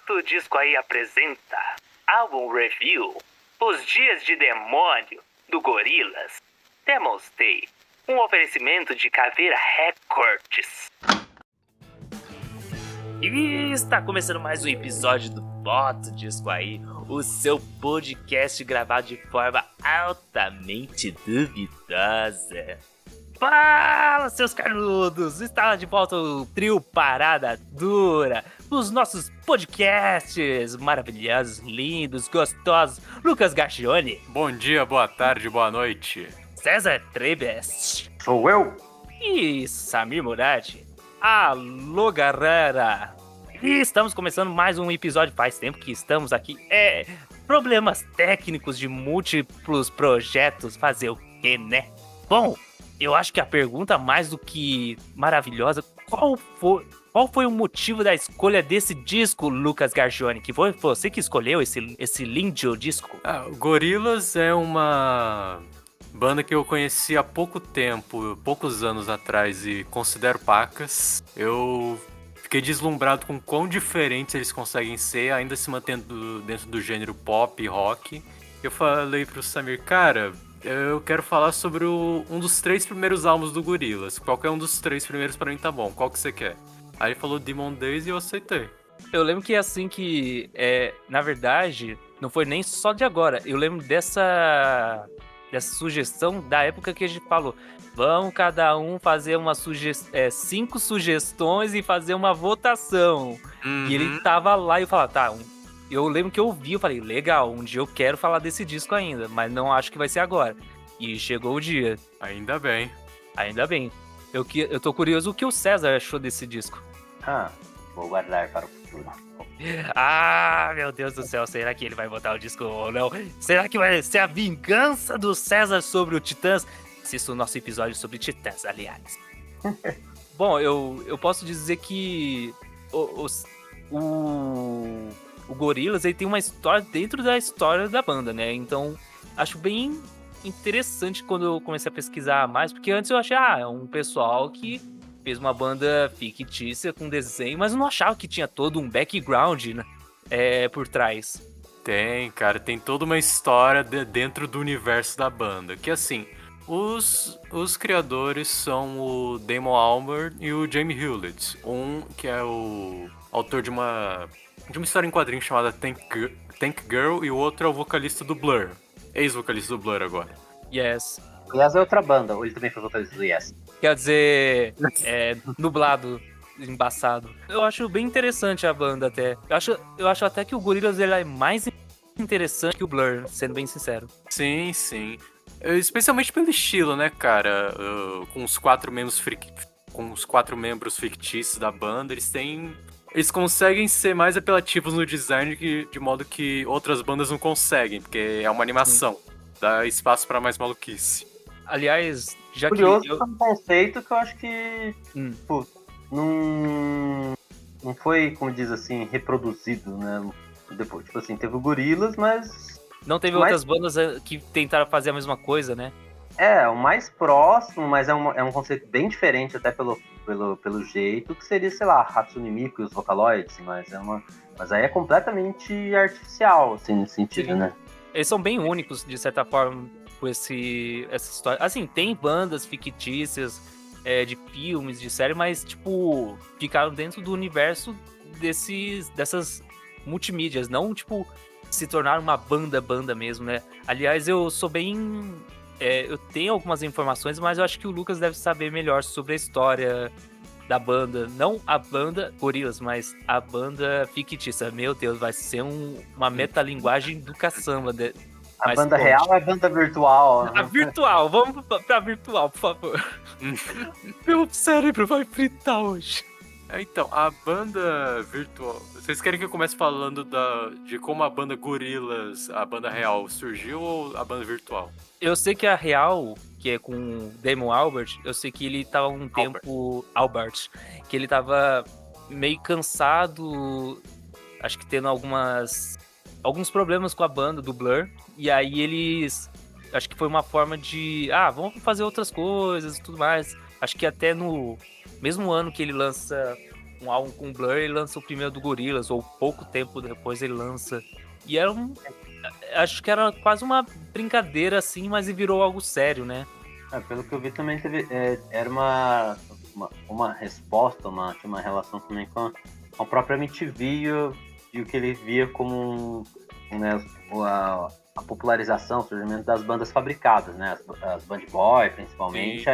Bota o Disco Aí apresenta álbum review Os Dias de Demônio do Gorillaz. Demon's Day, um oferecimento de Caveira Records. E está começando mais um episódio do Bota o Disco Aí, o seu podcast gravado de forma altamente duvidosa. Fala, seus canudos! Está de volta o trio Parada Dura, os nossos podcasts maravilhosos, lindos, gostosos. Lucas Garcione. Bom dia, boa tarde, boa noite. César Trebes. Sou eu. E Samir Murad. Alô, galera! E estamos começando mais um episódio. Faz tempo que estamos aqui. Problemas técnicos de múltiplos projetos. Fazer o quê, né? Bom, eu acho que a pergunta mais do que maravilhosa, qual foi o motivo da escolha desse disco, Lucas Garcione? Que foi você que escolheu esse lindo disco? O Gorillaz é uma banda que eu conheci há pouco tempo, poucos anos atrás, e considero pacas. Eu fiquei deslumbrado com quão diferentes eles conseguem ser, ainda se mantendo dentro do gênero pop e rock. Eu falei pro Samir, cara, eu quero falar sobre um dos 3 primeiros álbuns do Gorillaz. Qualquer um dos 3 primeiros pra mim tá bom. Qual que você quer? Aí ele falou Demon Days e eu aceitei. Eu lembro que assim que, na verdade, não foi nem só de agora. Eu lembro dessa sugestão da época que a gente falou. Vamos cada um fazer 5 sugestões e fazer uma votação. Uhum. E ele tava lá e eu falava, tá, eu lembro que eu ouvi, eu falei, legal, um dia eu quero falar desse disco ainda, mas não acho que vai ser agora. E chegou o dia. Ainda bem. Ainda bem. Eu tô curioso o que o César achou desse disco. Vou guardar para o futuro. Ah, meu Deus do céu, será que ele vai botar o disco ou não? Será que vai ser a vingança do César sobre o Titãs? Assista o nosso episódio sobre Titãs, aliás. Bom, eu posso dizer que o Gorillaz, ele tem uma história dentro da história da banda, né? Então, acho bem interessante quando eu comecei a pesquisar mais, porque antes eu achei, é um pessoal que fez uma banda fictícia com desenho, mas eu não achava que tinha todo um background, né, por trás. Tem, cara, tem toda uma história dentro do universo da banda, que assim, os criadores são o Damon Albarn e o Jamie Hewlett, um que é o autor de uma história em quadrinhos chamada Tank Girl, e o outro é o vocalista do Blur, ex-vocalista do Blur agora. Yes. Aliás, é outra banda, ou ele também foi vocalista do Yes. Quer dizer, nublado, embaçado. Eu acho bem interessante a banda até. Eu acho até que o Gorillaz ele é mais interessante que o Blur, sendo bem sincero. Sim, sim. Especialmente pelo estilo, né, cara? Com os 4 membros fictícios da banda, eles conseguem ser mais apelativos no design de modo que outras bandas não conseguem, porque é uma animação. Sim. Dá espaço pra mais maluquice. Aliás, já curioso que... é um conceito que eu acho que não foi, como diz assim, reproduzido, né? Depois, tipo assim, teve o Gorillaz, mas... Não teve outras bandas que tentaram fazer a mesma coisa, né? O mais próximo, mas é um conceito bem diferente até pelo jeito, que seria, sei lá, Hatsune Miku e os Vocaloids, mas aí é completamente artificial, assim, nesse sentido, Sim. Né? Eles são bem únicos, de certa forma, com essa história. Assim, tem bandas fictícias de filmes, de série, mas, tipo, ficaram dentro do universo dessas multimídias, não, tipo, se tornaram uma banda mesmo, né? Aliás, eu sou bem... eu tenho algumas informações, mas eu acho que o Lucas deve saber melhor sobre a história da banda. Não a banda Gorillaz, mas a banda fictícia. Meu Deus, vai ser uma metalinguagem do caçamba. A banda real é a banda virtual. A virtual, vamos pra virtual, por favor. Meu cérebro vai fritar hoje. Então, a banda virtual... Vocês querem que eu comece falando de como a banda Gorillaz, a banda real, surgiu, ou a banda virtual? Eu sei que a real, que é com Damon Albarn, eu sei que ele tava tempo... Albarn, que ele tava meio cansado, acho que tendo alguns problemas com a banda do Blur, e aí eles... Acho que foi uma forma de... vamos fazer outras coisas e tudo mais. Acho que até no mesmo ano que ele lança um álbum com Blur, ele lança o primeiro do Gorillaz, ou pouco tempo depois ele lança. E era acho que era quase uma brincadeira, assim, mas virou algo sério, né? Pelo que eu vi também era uma resposta, tinha uma relação também com a própria MTV e o que ele via como né, a popularização, o surgimento das bandas fabricadas, né? As Band Boy, principalmente.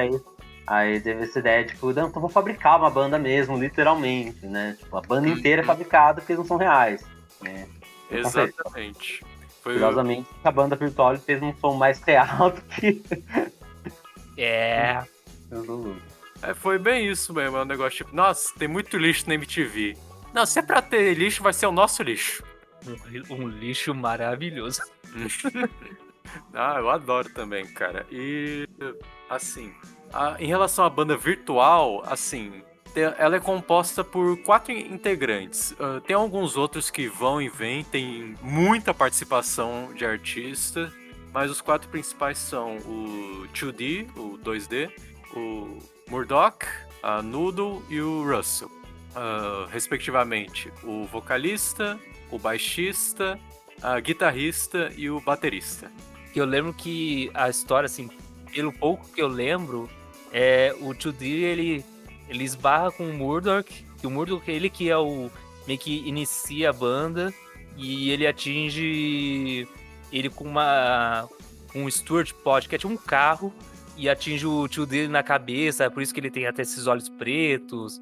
Aí teve essa ideia, tipo, então vou fabricar uma banda mesmo, literalmente, né? Tipo, a banda inteira é fabricada porque eles não são reais. Né? Exatamente. Curiosamente, a banda virtual fez um som mais real do que... Foi bem isso mesmo, é um negócio tipo, nossa, tem muito lixo na MTV. Não, se é pra ter lixo, vai ser o nosso lixo. Um lixo maravilhoso. Eu adoro também, cara. E, assim, em relação à banda virtual, assim, ela é composta por 4 integrantes. Tem alguns outros que vão e vêm, tem muita participação de artista, mas os 4 principais são o 2D, o 2D, o Murdoch, a Noodle e o Russell. Respectivamente, o vocalista, o baixista, a guitarrista e o baterista. Eu lembro que a história, assim, pelo pouco que eu lembro, o 2D, ele esbarra com o Murdoch, que o Murdoch ele que é o meio que inicia a banda, e ele atinge ele com um Stuart Pod, que é tipo um carro, e atinge o tio dele na cabeça, por isso que ele tem até esses olhos pretos,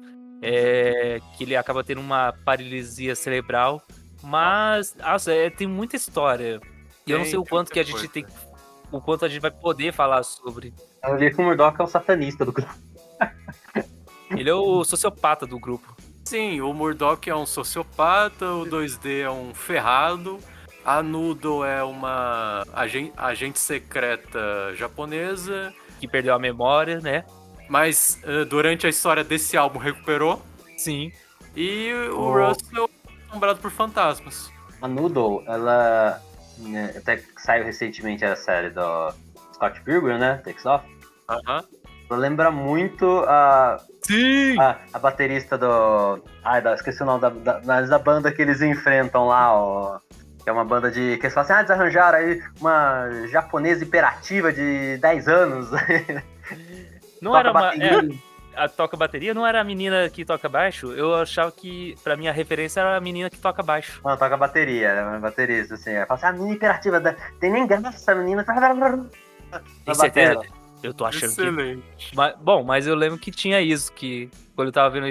que ele acaba tendo uma paralisia cerebral. Mas, nossa, tem muita história. E eu não sei o quanto que a gente tem. O quanto a gente vai poder falar sobre. Eu li que o Murdoch é o satanista do grupo. Ele é o sociopata do grupo. Sim, o Murdoch é um sociopata, o 2D é um ferrado, a Noodle é uma agente secreta japonesa. Que perdeu a memória, né? Mas durante a história desse álbum recuperou. Sim. E o Russell é assombrado por fantasmas. A Noodle, ela... até saiu recentemente a série do Scott Pilgrim, né? Takes Off. Ela lembra muito a baterista do... esqueci o nome da banda que eles enfrentam lá, ó. Que é uma banda que eles falam assim, eles arranjaram aí uma japonesa hiperativa de 10 anos. Não era uma... a toca bateria não era a menina que toca baixo? Eu achava que, pra mim, a referência era a menina que toca baixo. Não, toca bateria, é uma baterista, assim. Fala assim, a menina hiperativa, tem nem graça, a menina. Tem certeza? Eu tô achando excelente. Que... Mas eu lembro que tinha isso, que quando eu tava vendo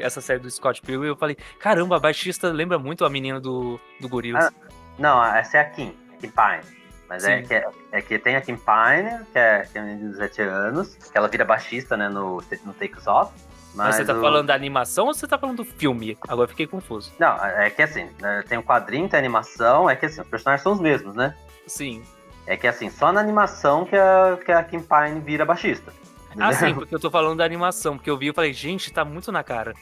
essa série do Scott Pilgrim, eu falei, caramba, a baixista lembra muito a menina do Gorillaz. Não, essa é a Kim Pine. Mas que tem a Kim Pine, que é a menina de 17 anos, que ela vira baixista, né, no Takes Off. Mas você tá falando da animação ou você tá falando do filme? Agora eu fiquei confuso. Não, é que assim, tem o quadrinho, tem a animação, é que assim, os personagens são os mesmos, né? Sim. É que assim, só na animação que a Kim Pine vira baixista. Ah, sim, porque eu tô falando da animação, porque eu vi e falei, gente, tá muito na cara.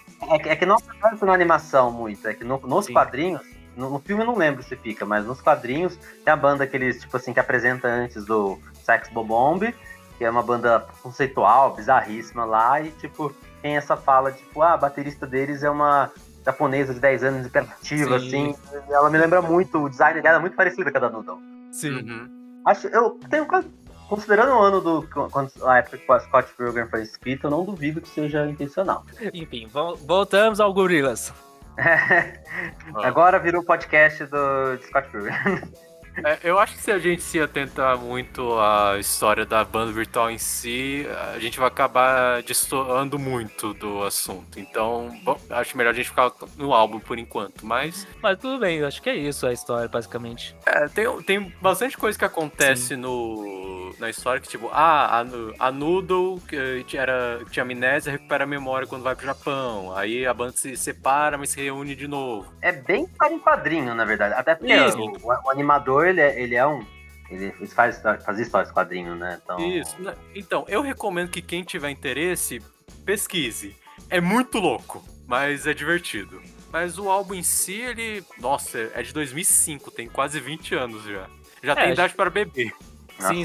É que não aparece na animação muito, é que nos quadrinhos, no filme eu não lembro se fica, mas nos quadrinhos tem a banda que eles, tipo assim, que apresenta antes do Sex Bomb, que é uma banda conceitual, bizarríssima lá, e tipo, tem essa fala, tipo, a baterista deles é uma japonesa de 10 anos, hiperativa, assim, ela me lembra muito, o design dela é muito parecido com a da Noodle. Sim. Eu tenho considerando o ano a época que o Scott Pilgrim foi escrito, eu não duvido que seja intencional. Enfim, voltamos ao Gorillaz. Agora virou o podcast do Scott Pilgrim. Eu acho que se a gente se atentar muito à história da banda virtual em si, a gente vai acabar destoando muito do assunto. Então, acho melhor a gente ficar no álbum por enquanto, mas tudo bem, eu acho que é isso a história, basicamente. Tem bastante coisa que acontece na história, que tipo, a Noodle que tinha amnésia, recupera a memória quando vai pro Japão. Aí a banda se separa, mas se reúne de novo. É bem para um quadrinho, na verdade. Até porque o animador, ele faz histórias de quadrinho, né? Então, eu recomendo que quem tiver interesse, pesquise. É muito louco, mas é divertido. Mas o álbum em si, nossa, é de 2005, tem quase 20 anos já. Já tem idade para beber. Sim.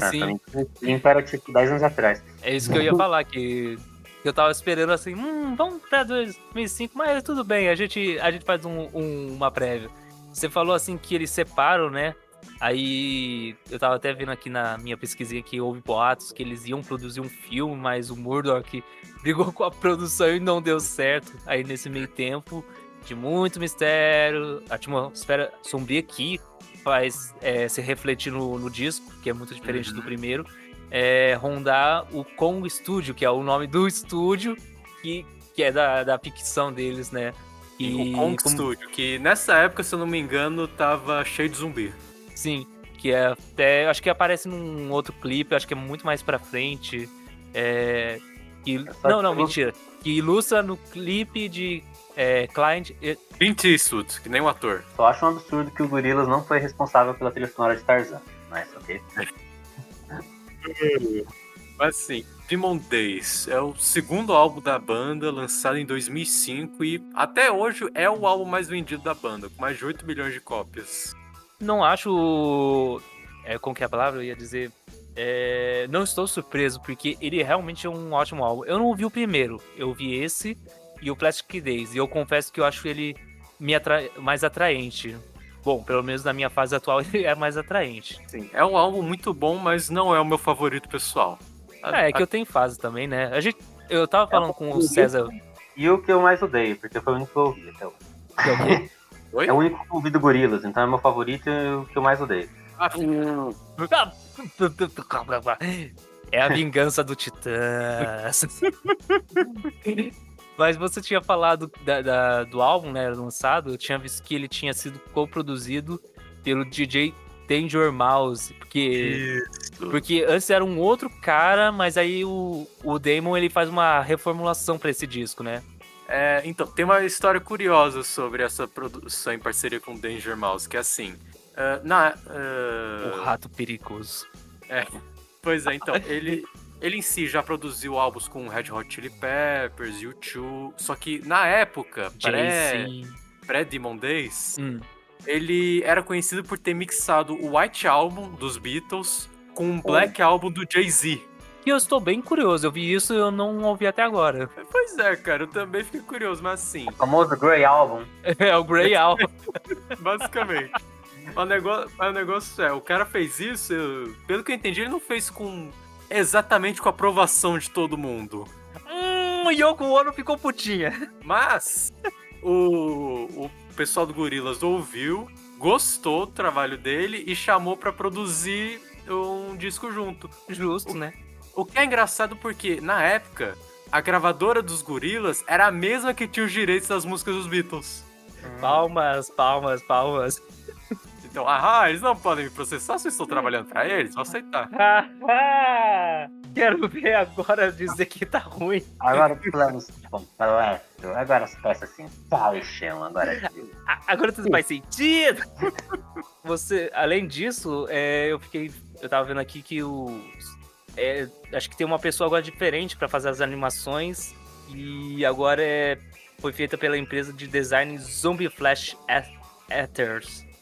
Era tipo 10 anos atrás. É isso que eu ia falar, que Eu tava esperando assim, vamos pra 2005, mas tudo bem, a gente faz uma prévia. Você falou assim que eles separam, né? Aí eu tava até vendo aqui na minha pesquisinha que houve boatos que eles iam produzir um filme, mas o Murdoch brigou com a produção e não deu certo. Aí nesse meio tempo, de muito mistério, a atmosfera sombria que faz se refletir no disco, que é muito diferente do primeiro, rondar o Kong Studio, que é o nome do estúdio que é da ficção deles, né? O Kong Studio, que nessa época, se eu não me engano, tava cheio de zumbi. Sim, que é até. Acho que aparece num outro clipe, acho que é muito mais pra frente. Não, mentira. Que ilustra no clipe de Client. Clint Eastwood, que nem um ator. Só acho um absurdo que o Gorillaz não foi responsável pela trilha sonora de Tarzan. Mas ok. Mas assim, Demon Days é o segundo álbum da banda, lançado em 2005 e até hoje é o álbum mais vendido da banda, com mais de 8 milhões de cópias. Não acho. Como que é a palavra? Eu ia dizer. Não estou surpreso, porque ele realmente é um ótimo álbum. Eu não ouvi o primeiro, eu ouvi esse e o Plastic Days. E eu confesso que eu acho ele mais atraente. Bom, pelo menos na minha fase atual ele é mais atraente. Sim, é um álbum muito bom, mas não é o meu favorito pessoal. É que eu tenho fase também, né? Eu tava falando com o César. E o que eu mais odeio, porque foi o único que eu ouvi até hoje. Que é o quê? Oi? É o único que eu ouvi do Gorillaz, então é meu favorito e o que eu mais odeio. É a vingança do Titã. Mas você tinha falado do álbum, né, lançado. Eu tinha visto que ele tinha sido co-produzido pelo DJ Danger Mouse. Porque antes era um outro cara, mas aí o Damon ele faz uma reformulação pra esse disco, né? Então, tem uma história curiosa sobre essa produção em parceria com o Danger Mouse, que é assim... O rato perigoso. Pois é, então, ele em si já produziu álbuns com Red Hot Chili Peppers, U2, só que na época, pré-Demon Days, ele era conhecido por ter mixado o White Album dos Beatles com o Black Album do Jay-Z. E eu estou bem curioso, eu vi isso e eu não ouvi até agora. Pois é, cara, eu também fiquei curioso, mas assim... O famoso Grey Album. É o Grey Album. Basicamente. O negócio o cara fez isso, pelo que eu entendi, ele não fez exatamente com a aprovação de todo mundo. Yoko Ono ficou putinha. Mas o pessoal do Gorillaz ouviu, gostou do trabalho dele e chamou pra produzir um disco junto. Justo, né? O que é engraçado porque, na época, a gravadora dos Gorillaz era a mesma que tinha os direitos das músicas dos Beatles. Palmas. Então, eles não podem me processar se eu estou trabalhando pra eles, vou aceitar. Quero ver agora dizer que tá ruim. Agora planos completos. Agora as peças assim, pau e chão. Agora tudo faz sentido. Além disso, eu tava vendo aqui que acho que tem uma pessoa agora diferente pra fazer as animações. E agora foi feita pela empresa de design Zombie Flash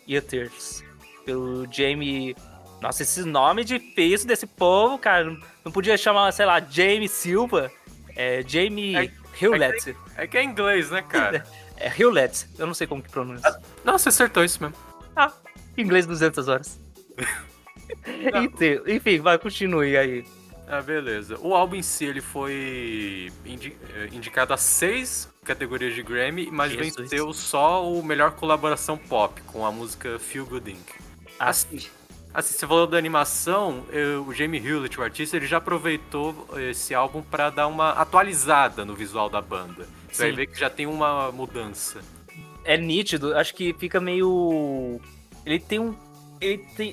Eaters, pelo Jamie... Nossa, esse nome difícil desse povo, cara. Não podia chamar, sei lá, Jamie Silva? Jamie Hewlett. Que é inglês, né, cara? Hewlett. Eu não sei como que pronuncia. Não, você acertou isso mesmo. Inglês 200 horas. Enfim, continue aí. Beleza. O álbum em si, ele foi indicado a 6 categorias de Grammy, mas venceu só o melhor colaboração pop, com a música Feel Good Inc. Assim, você falou da animação, o Jamie Hewlett, o artista, ele já aproveitou esse álbum pra dar uma atualizada no visual da banda. Você vai ver que já tem uma mudança. É nítido, acho que fica meio...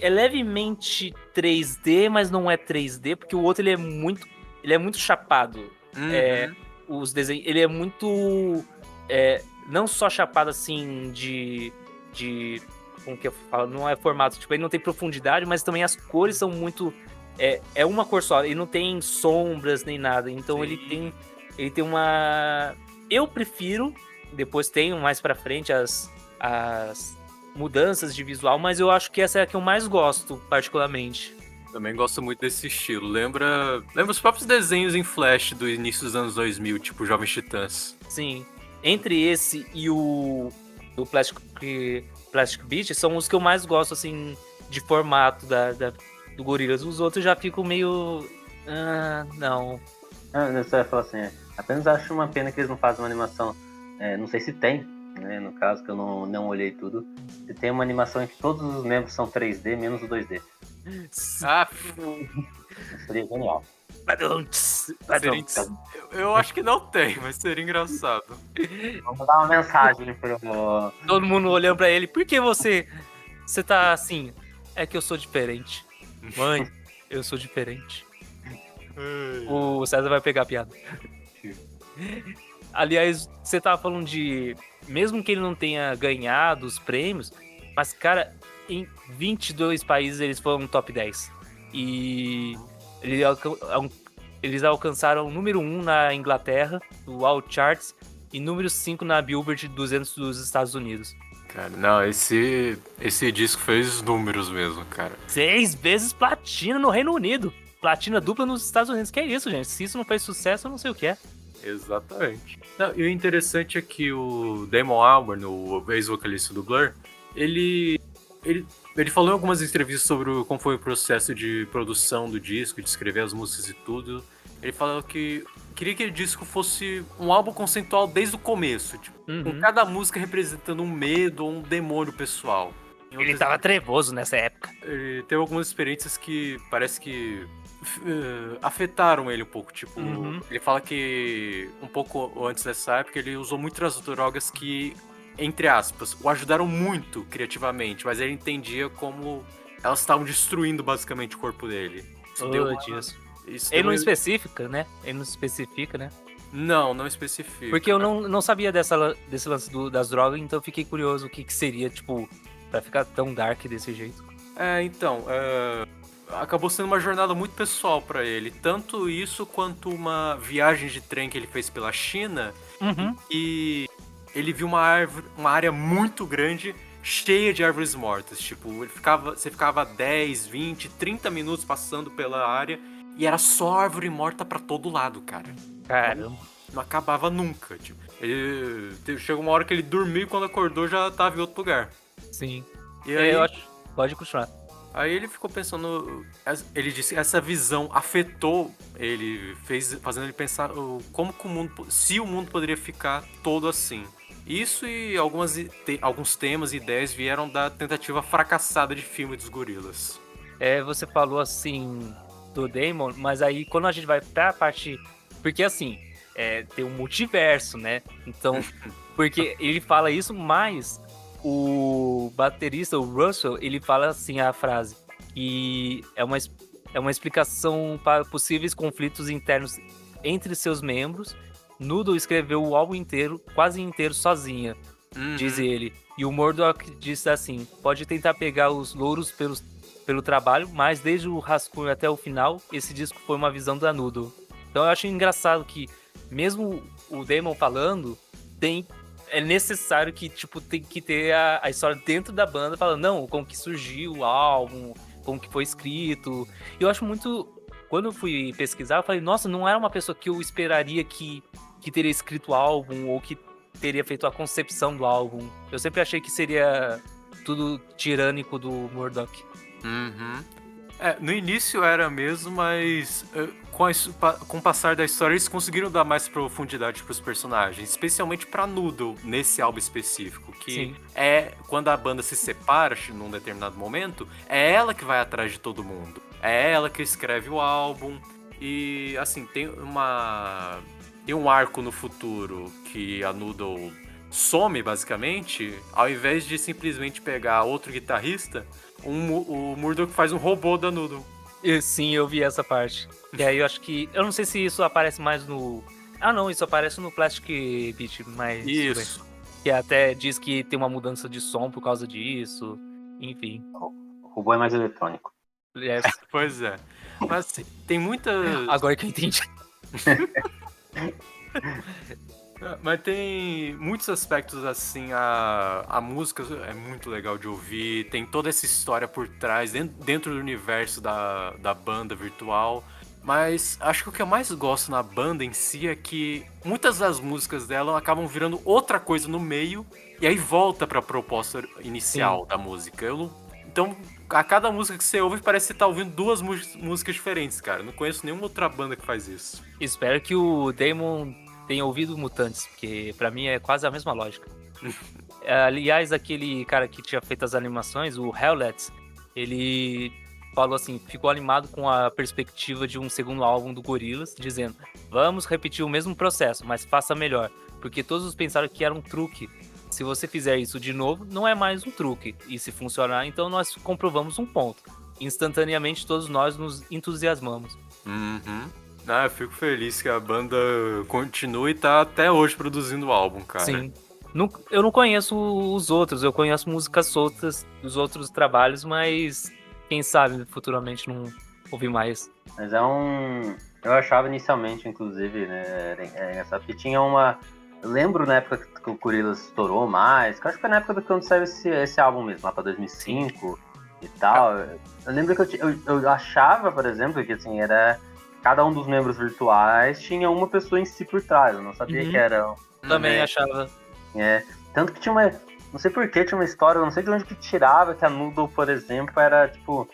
é levemente 3D, mas não é 3D, porque o outro ele é muito chapado. Os desenhos, ele é muito não só chapado assim de como que eu falo, não é formato, tipo, ele não tem profundidade, mas também as cores são muito é uma cor só, ele não tem sombras nem nada, então Sim. ele tem uma... Eu prefiro, depois tem mais pra frente as mudanças de visual, mas eu acho que essa é a que eu mais gosto, particularmente. Também gosto muito desse estilo. Lembra os próprios desenhos em Flash do início dos anos 2000, tipo Jovens Titãs. Sim. Entre esse e o Plastic Beach são os que eu mais gosto, assim, de formato do Gorillaz. Os outros já ficam meio... não. Você vai falar assim, apenas acho uma pena que eles não fazem uma animação, não sei se tem, né, no caso que eu não olhei tudo, se tem uma animação em que todos os membros são 3D, menos o 2D. Ah, Seria genial. eu acho que não tem, mas seria engraçado. Vamos dar uma mensagem pro... Todo mundo olhando pra ele. Por que você tá assim? É que eu sou diferente. Mãe, eu sou diferente. O César vai pegar a piada. Aliás, você tava falando de... Mesmo que ele não tenha ganhado os prêmios, mas, cara, em 22 países eles foram top 10. E eles alcançaram o número 1 na Inglaterra, no All Charts, e número 5 na Billboard 200 dos Estados Unidos. Cara, não, esse disco fez números mesmo, cara. 6 vezes platina no Reino Unido. Platina dupla nos Estados Unidos. Que é isso, gente? Se isso não fez sucesso, eu não sei o que é. Exatamente. Não, e o interessante é que o Damon Albarn, o ex-vocalista do Blur, ele falou em algumas entrevistas sobre como foi o processo de produção do disco, de escrever as músicas e tudo. Ele falou que queria que o disco fosse um álbum conceitual desde o começo, tipo, com cada música representando um medo ou um demônio pessoal. Ele tava trevoso nessa época. Ele teve algumas experiências que parece que afetaram ele um pouco, tipo, ele fala que um pouco antes dessa época ele usou muitas drogas que, entre aspas, o ajudaram muito criativamente, mas ele entendia como elas estavam destruindo basicamente o corpo dele. Ele não especifica, né? Não especifica. Porque eu não sabia desse lance das drogas, então eu fiquei curioso o que seria, tipo, pra ficar tão dark desse jeito. Acabou sendo uma jornada muito pessoal pra ele. Tanto isso quanto uma viagem de trem que ele fez pela China. E ele viu uma área muito grande, cheia de árvores mortas. Tipo, você ficava 10, 20, 30 minutos passando pela área e era só árvore morta pra todo lado, cara. Caramba. Não acabava nunca. Tipo, chegou uma hora que ele dormiu e quando acordou já tava em outro lugar. Sim. E aí, eu acho... Pode continuar. Aí ele ficou pensando, ele disse que essa visão afetou ele, fazendo ele pensar como que se o mundo poderia ficar todo assim. Isso e alguns temas e ideias vieram da tentativa fracassada de filme dos gorilas. Você falou assim do Damon, mas aí quando a gente vai pra parte... Porque assim, tem um multiverso, né? Então, porque ele fala isso, mas... O baterista, o Russell, ele fala assim a frase, que é uma explicação para possíveis conflitos internos entre seus membros. Noodle escreveu o álbum inteiro, quase inteiro, sozinha, diz ele. E o Murdoch disse assim, pode tentar pegar os louros pelo trabalho, mas desde o rascunho até o final, esse disco foi uma visão da Noodle. Então eu acho engraçado que, mesmo o Damon falando, é necessário que, tipo, tem que ter a história dentro da banda, falando, não, como que surgiu o álbum, como que foi escrito. Eu acho muito... Quando eu fui pesquisar, eu falei, nossa, não era uma pessoa que eu esperaria que teria escrito o álbum, ou que teria feito a concepção do álbum. Eu sempre achei que seria tudo tirânico do Murdoch. No início era mesmo, mas com o passar da história eles conseguiram dar mais profundidade pros personagens, especialmente pra Noodle, nesse álbum específico, que Sim. Quando a banda se separa num determinado momento, é ela que vai atrás de todo mundo. É ela que escreve o álbum e, assim, tem um arco no futuro que a Noodle some, basicamente, ao invés de simplesmente pegar outro guitarrista, o Murdoch faz um robô da Noodle. Sim, eu vi essa parte. E aí eu acho que... Eu não sei se isso aparece mais no... não, isso aparece no Plastic Beach, mas... Isso. Que até diz que tem uma mudança de som por causa disso. Enfim. O robô é mais eletrônico. Yes. Pois é. Mas tem muita... Agora que eu entendi. Mas tem muitos aspectos assim, a música é muito legal de ouvir, tem toda essa história por trás, dentro do universo da banda virtual. Mas acho que o que eu mais gosto na banda em si é que muitas das músicas dela acabam virando outra coisa no meio e aí volta pra proposta inicial da música. Então, a cada música que você ouve parece que você tá ouvindo duas músicas diferentes, cara. Eu não conheço nenhuma outra banda que faz isso. Espero que o Damon tenha ouvido Mutantes, porque pra mim é quase a mesma lógica. Aliás, aquele cara que tinha feito as animações, o Hellets, ele falou assim, ficou animado com a perspectiva de um segundo álbum do Gorillaz, dizendo: vamos repetir o mesmo processo, mas faça melhor, porque todos pensaram que era um truque. Se você fizer isso de novo, não é mais um truque, e se funcionar, então nós comprovamos um ponto. Instantaneamente todos nós nos entusiasmamos. Eu fico feliz que a banda continue e tá até hoje produzindo álbum, cara. Sim. Eu não conheço os outros, eu conheço músicas soltas dos outros trabalhos, mas quem sabe futuramente não ouvir mais. Mas eu achava inicialmente, inclusive, né, era engraçado, porque tinha uma... Eu lembro na época que o Gorillaz estourou mais, que eu acho que foi na época do quando saiu esse álbum mesmo, lá pra 2005 e tal. Eu lembro que eu achava, por exemplo, que assim, era... Cada um dos membros virtuais tinha uma pessoa em si por trás, eu não sabia que era... Também achava. Tanto que tinha uma... Não sei por que tinha uma história, eu não sei de onde que tirava, que a Noodle, por exemplo, era tipo...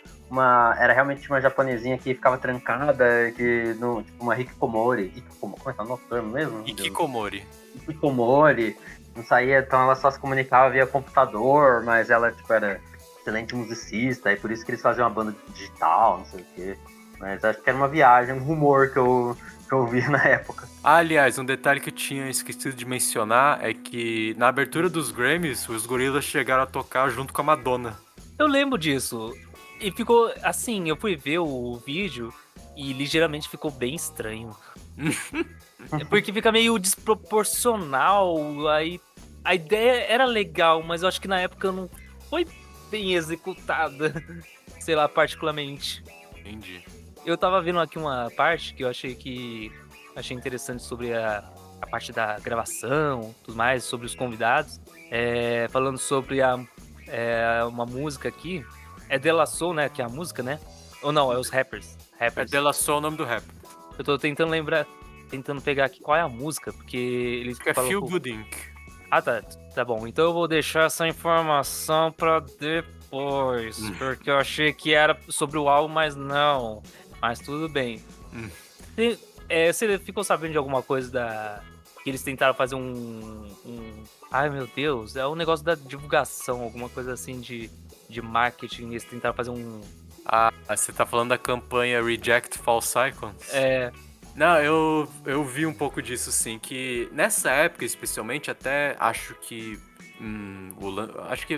Era realmente uma japonesinha que ficava trancada, tipo uma Hikikomori. Como é que é o nome mesmo? Hikikomori. Hikikomori. Não saía, então ela só se comunicava via computador, mas ela tipo, era excelente musicista, e por isso que eles faziam uma banda digital, não sei o quê. Mas acho que era uma viagem, um rumor que eu vi na época. Aliás, um detalhe que eu tinha esquecido de mencionar é que na abertura dos Grammys, os Gorillaz chegaram a tocar junto com a Madonna. Eu lembro disso. E ficou assim, eu fui ver o vídeo e ligeiramente ficou bem estranho. Porque fica meio desproporcional. Aí a ideia era legal, mas eu acho que na época não foi bem executada. Sei lá, particularmente. Entendi. Eu tava vendo aqui uma parte que eu achei interessante sobre a parte da gravação, tudo mais, sobre os convidados. Falando sobre uma música aqui. É De La Soul, né? Que é a música, né? Ou não, é os rappers. É De La Soul o nome do rap. Eu tô tentando pegar aqui qual é a música, porque eles que é Feel Good Inc. Ah, tá bom. Então eu vou deixar essa informação pra depois, porque eu achei que era sobre o álbum, mas não. Mas tudo bem. Você ficou sabendo de alguma coisa que eles tentaram fazer Ai, meu Deus, é um negócio da divulgação, alguma coisa assim de marketing, eles tentaram fazer você tá falando da campanha Reject False Icons? Não, eu vi um pouco disso sim, que nessa época especialmente até acho que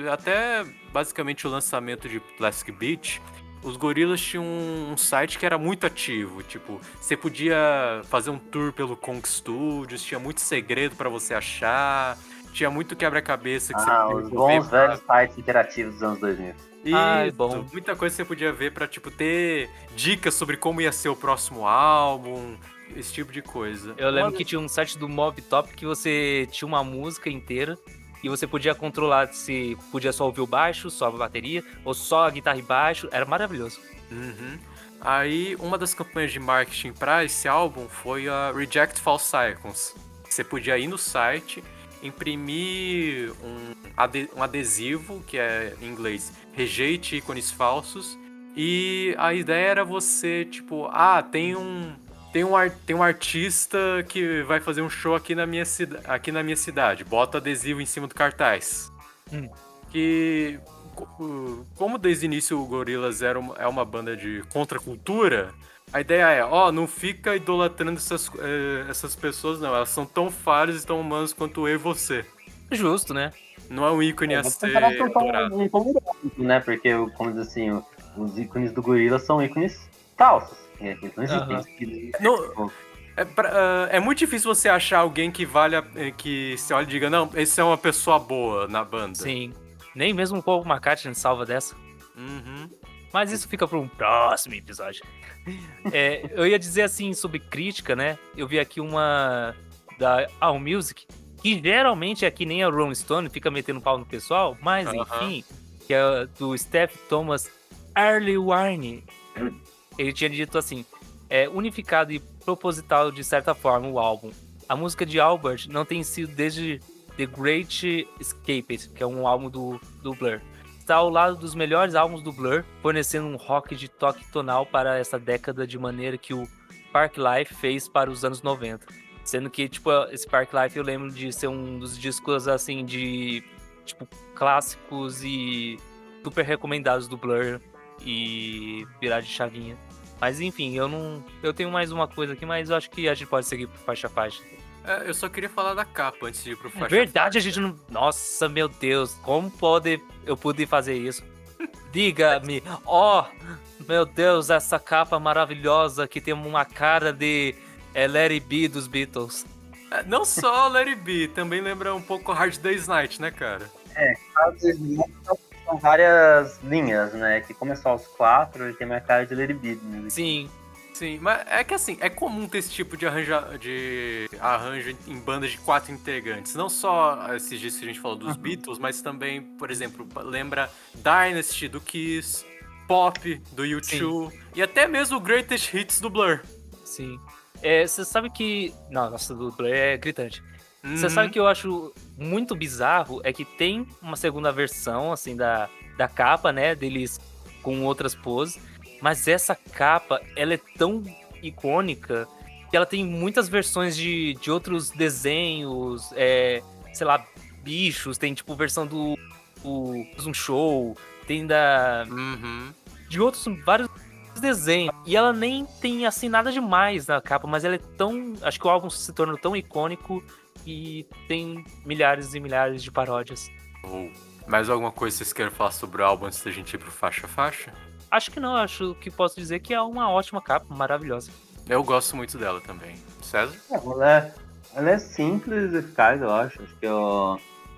até basicamente o lançamento de Plastic Beach, os Gorillaz tinham um site que era muito ativo, tipo, você podia fazer um tour pelo Kong Studios, tinha muito segredo pra você achar, tinha muito quebra-cabeça que você podia os bons velhos sites interativos dos anos 2000. Isso, bom. Muita coisa você podia ver pra, tipo, ter dicas sobre como ia ser o próximo álbum, esse tipo de coisa. Eu lembro que tinha um site do Mob Top que você tinha uma música inteira e você podia controlar se podia só ouvir o baixo, só a bateria, ou só a guitarra e baixo. Era maravilhoso. Aí, uma das campanhas de marketing pra esse álbum foi a Reject False Icons. Você podia ir no site, imprimir um adesivo, que é em inglês, rejeite ícones falsos, e a ideia era você, tipo, tem um artista que vai fazer um show aqui na minha cidade, bota adesivo em cima do cartaz. Que, como desde o início o Gorillaz é uma banda de contracultura, a ideia é, não fica idolatrando essas pessoas, não. Elas são tão falhas e tão humanas quanto eu e você. Justo, né? Não é um ícone a ser adorado. Né? Porque, como diz assim, os ícones do Gorillaz são ícones falsos. Eles não existem. É muito difícil você achar alguém que que você olha e diga, não, esse é uma pessoa boa na banda. Sim. Nem mesmo o Paul McCartney salva dessa. Mas isso fica para um próximo episódio. Eu ia dizer assim, sobre crítica, né? Eu vi aqui uma da AllMusic, que geralmente é que nem a Rolling Stone, fica metendo pau no pessoal, mas enfim, que é do Steph Thomas Erlewine. Ele tinha dito assim, unificado e proposital de certa forma o álbum. A música de Albert não tem sido desde The Great Escape, que é um álbum do Blur. Está ao lado dos melhores álbuns do Blur, fornecendo um rock de toque tonal para essa década de maneira que o Parklife fez para os anos 90. Sendo que, tipo, esse Parklife eu lembro de ser um dos discos, assim, de, tipo, clássicos e super recomendados do Blur e virar de chavinha. Mas, enfim, eu tenho mais uma coisa aqui, mas eu acho que a gente pode seguir por faixa a faixa. Eu só queria falar da capa antes de ir pro faixa. Verdade, a gente não... Nossa, meu Deus, como eu pude fazer isso? Diga-me, meu Deus, essa capa maravilhosa que tem uma cara de Let It Be dos Beatles. Não só Let It Be, também lembra um pouco Hard Day's Night, né, cara? São várias linhas, né? Que como é só os 4, ele tem mais cara de Let It Be. Né? Sim, mas é que assim, é comum ter esse tipo de arranjo em bandas de 4 integrantes. Não só esses dias que a gente falou dos Beatles, mas também, por exemplo, lembra Dynasty do Kiss, Pop do U2 e até mesmo o Greatest Hits do Blur. Sim. Você sabe que... Nossa, do Blur é gritante. Você sabe que eu acho muito bizarro é que tem uma segunda versão, assim, da capa, né, deles com outras poses. Mas essa capa, ela é tão icônica que ela tem muitas versões de outros desenhos, sei lá, bichos, tem tipo versão do Zoom Show, tem de outros vários desenhos. E ela nem tem assim nada demais na capa, mas ela é tão... Acho que o álbum se tornou tão icônico e tem milhares e milhares de paródias. Mais alguma coisa que vocês querem falar sobre o álbum antes da gente ir pro faixa a faixa? Acho que não, acho que posso dizer que é uma ótima capa, maravilhosa. Eu gosto muito dela também. César? Ela é simples e eficaz, eu acho. Acho que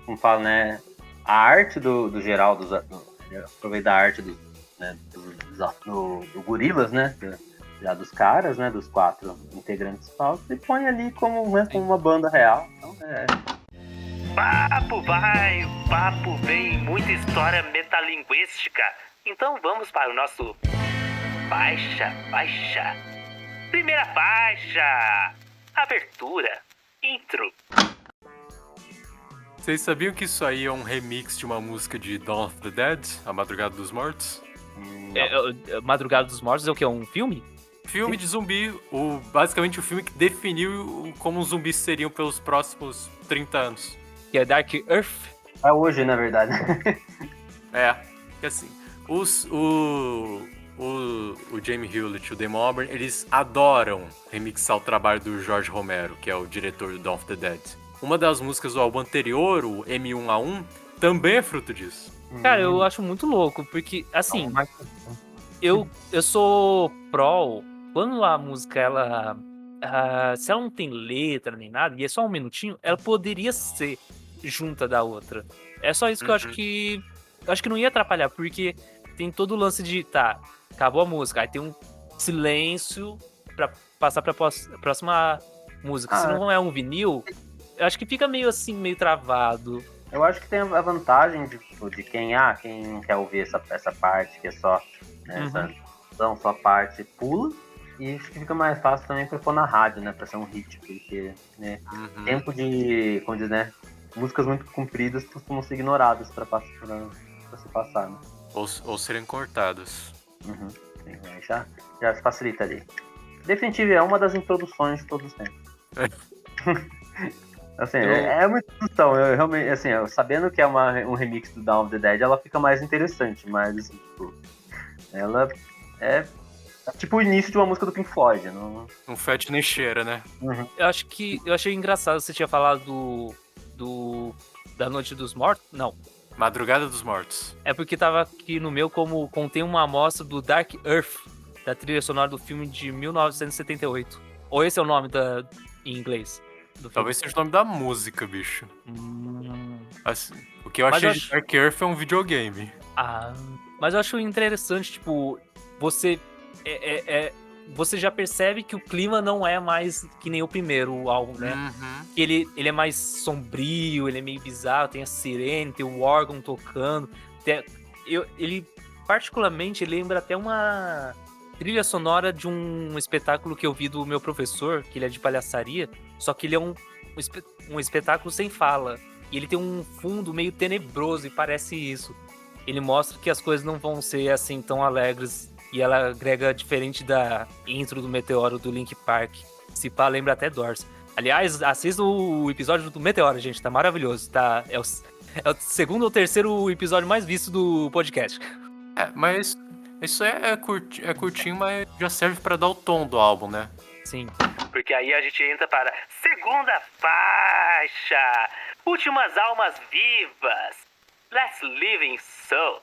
como falo, né? A arte do geral, aproveitar a arte do Gorillaz, né? Já dos caras, né? Dos 4 integrantes falsos, e põe ali como uma banda real. Então, Papo vai, papo vem, muita história metalinguística. Então vamos para o nosso faixa. Primeira faixa. Abertura. Intro. Vocês sabiam que isso aí é um remix de uma música de Dawn of the Dead, A Madrugada dos Mortos? Madrugada dos Mortos é o que? É um filme? Filme de zumbi, basicamente o filme que definiu como os zumbis seriam pelos próximos 30 anos. Que é Dark Earth? É hoje, na verdade. Que assim, o Jamie Hewlett e o Damon Albarn, eles adoram remixar o trabalho do Jorge Romero, que é o diretor do Dawn of the Dead. Uma das músicas do álbum anterior, o M1A1, também é fruto disso. Cara, eu acho muito louco, porque, assim, eu sou pró, quando a música, se ela não tem letra nem nada, e é só um minutinho, ela poderia ser junta da outra. É só isso que eu acho que não ia atrapalhar, porque tem todo o lance de, acabou a música, aí tem um silêncio pra passar pra próxima música. Se não é um vinil, eu acho que fica meio assim, meio travado. Eu acho que tem a vantagem de quem quer ouvir essa parte, que é só essa só parte, pula. E acho que fica mais fácil também pra pôr na rádio, né? Pra ser um hit, porque tempo de, como diz, né? Músicas muito compridas costumam ser ignoradas pra se passar, né? Ou serem cortadas. Já facilita ali. Definitivo, é uma das introduções de todos os tempos. Assim, é uma introdução. Eu realmente, assim, sabendo que é um remix do Dawn of the Dead, ela fica mais interessante, mas assim, tipo, ela é tipo o início de uma música do Pink Floyd. Não... Um fete nem cheira, né? Eu achei engraçado, você tinha falado da Noite dos Mortos? Não. Madrugada dos Mortos. É porque tava aqui no meu como contém uma amostra do Dark Earth, da trilha sonora do filme de 1978. Ou esse é o nome em inglês? Talvez seja o nome da música, bicho. Assim, o que eu achei de Dark Earth é um videogame. Mas eu acho interessante, tipo, você... você já percebe que o clima não é mais que nem o primeiro álbum, né? Ele é mais sombrio, ele é meio bizarro, tem a sirene, tem o órgão tocando. Ele, particularmente, lembra até uma trilha sonora de um espetáculo que eu vi do meu professor, que ele é de palhaçaria, só que ele é um espetáculo sem fala. E ele tem um fundo meio tenebroso e parece isso. Ele mostra que as coisas não vão ser assim tão alegres. E ela agrega diferente da intro do Meteoro do Linkin Park. Se pá, lembra até Doors. Aliás, assista o episódio do Meteoro, gente. Tá maravilhoso. Tá? É o segundo ou terceiro episódio mais visto do podcast. Mas isso é curtinho, mas já serve pra dar o tom do álbum, né? Sim. Porque aí a gente entra para segunda faixa. Últimas almas vivas. Last Living Souls.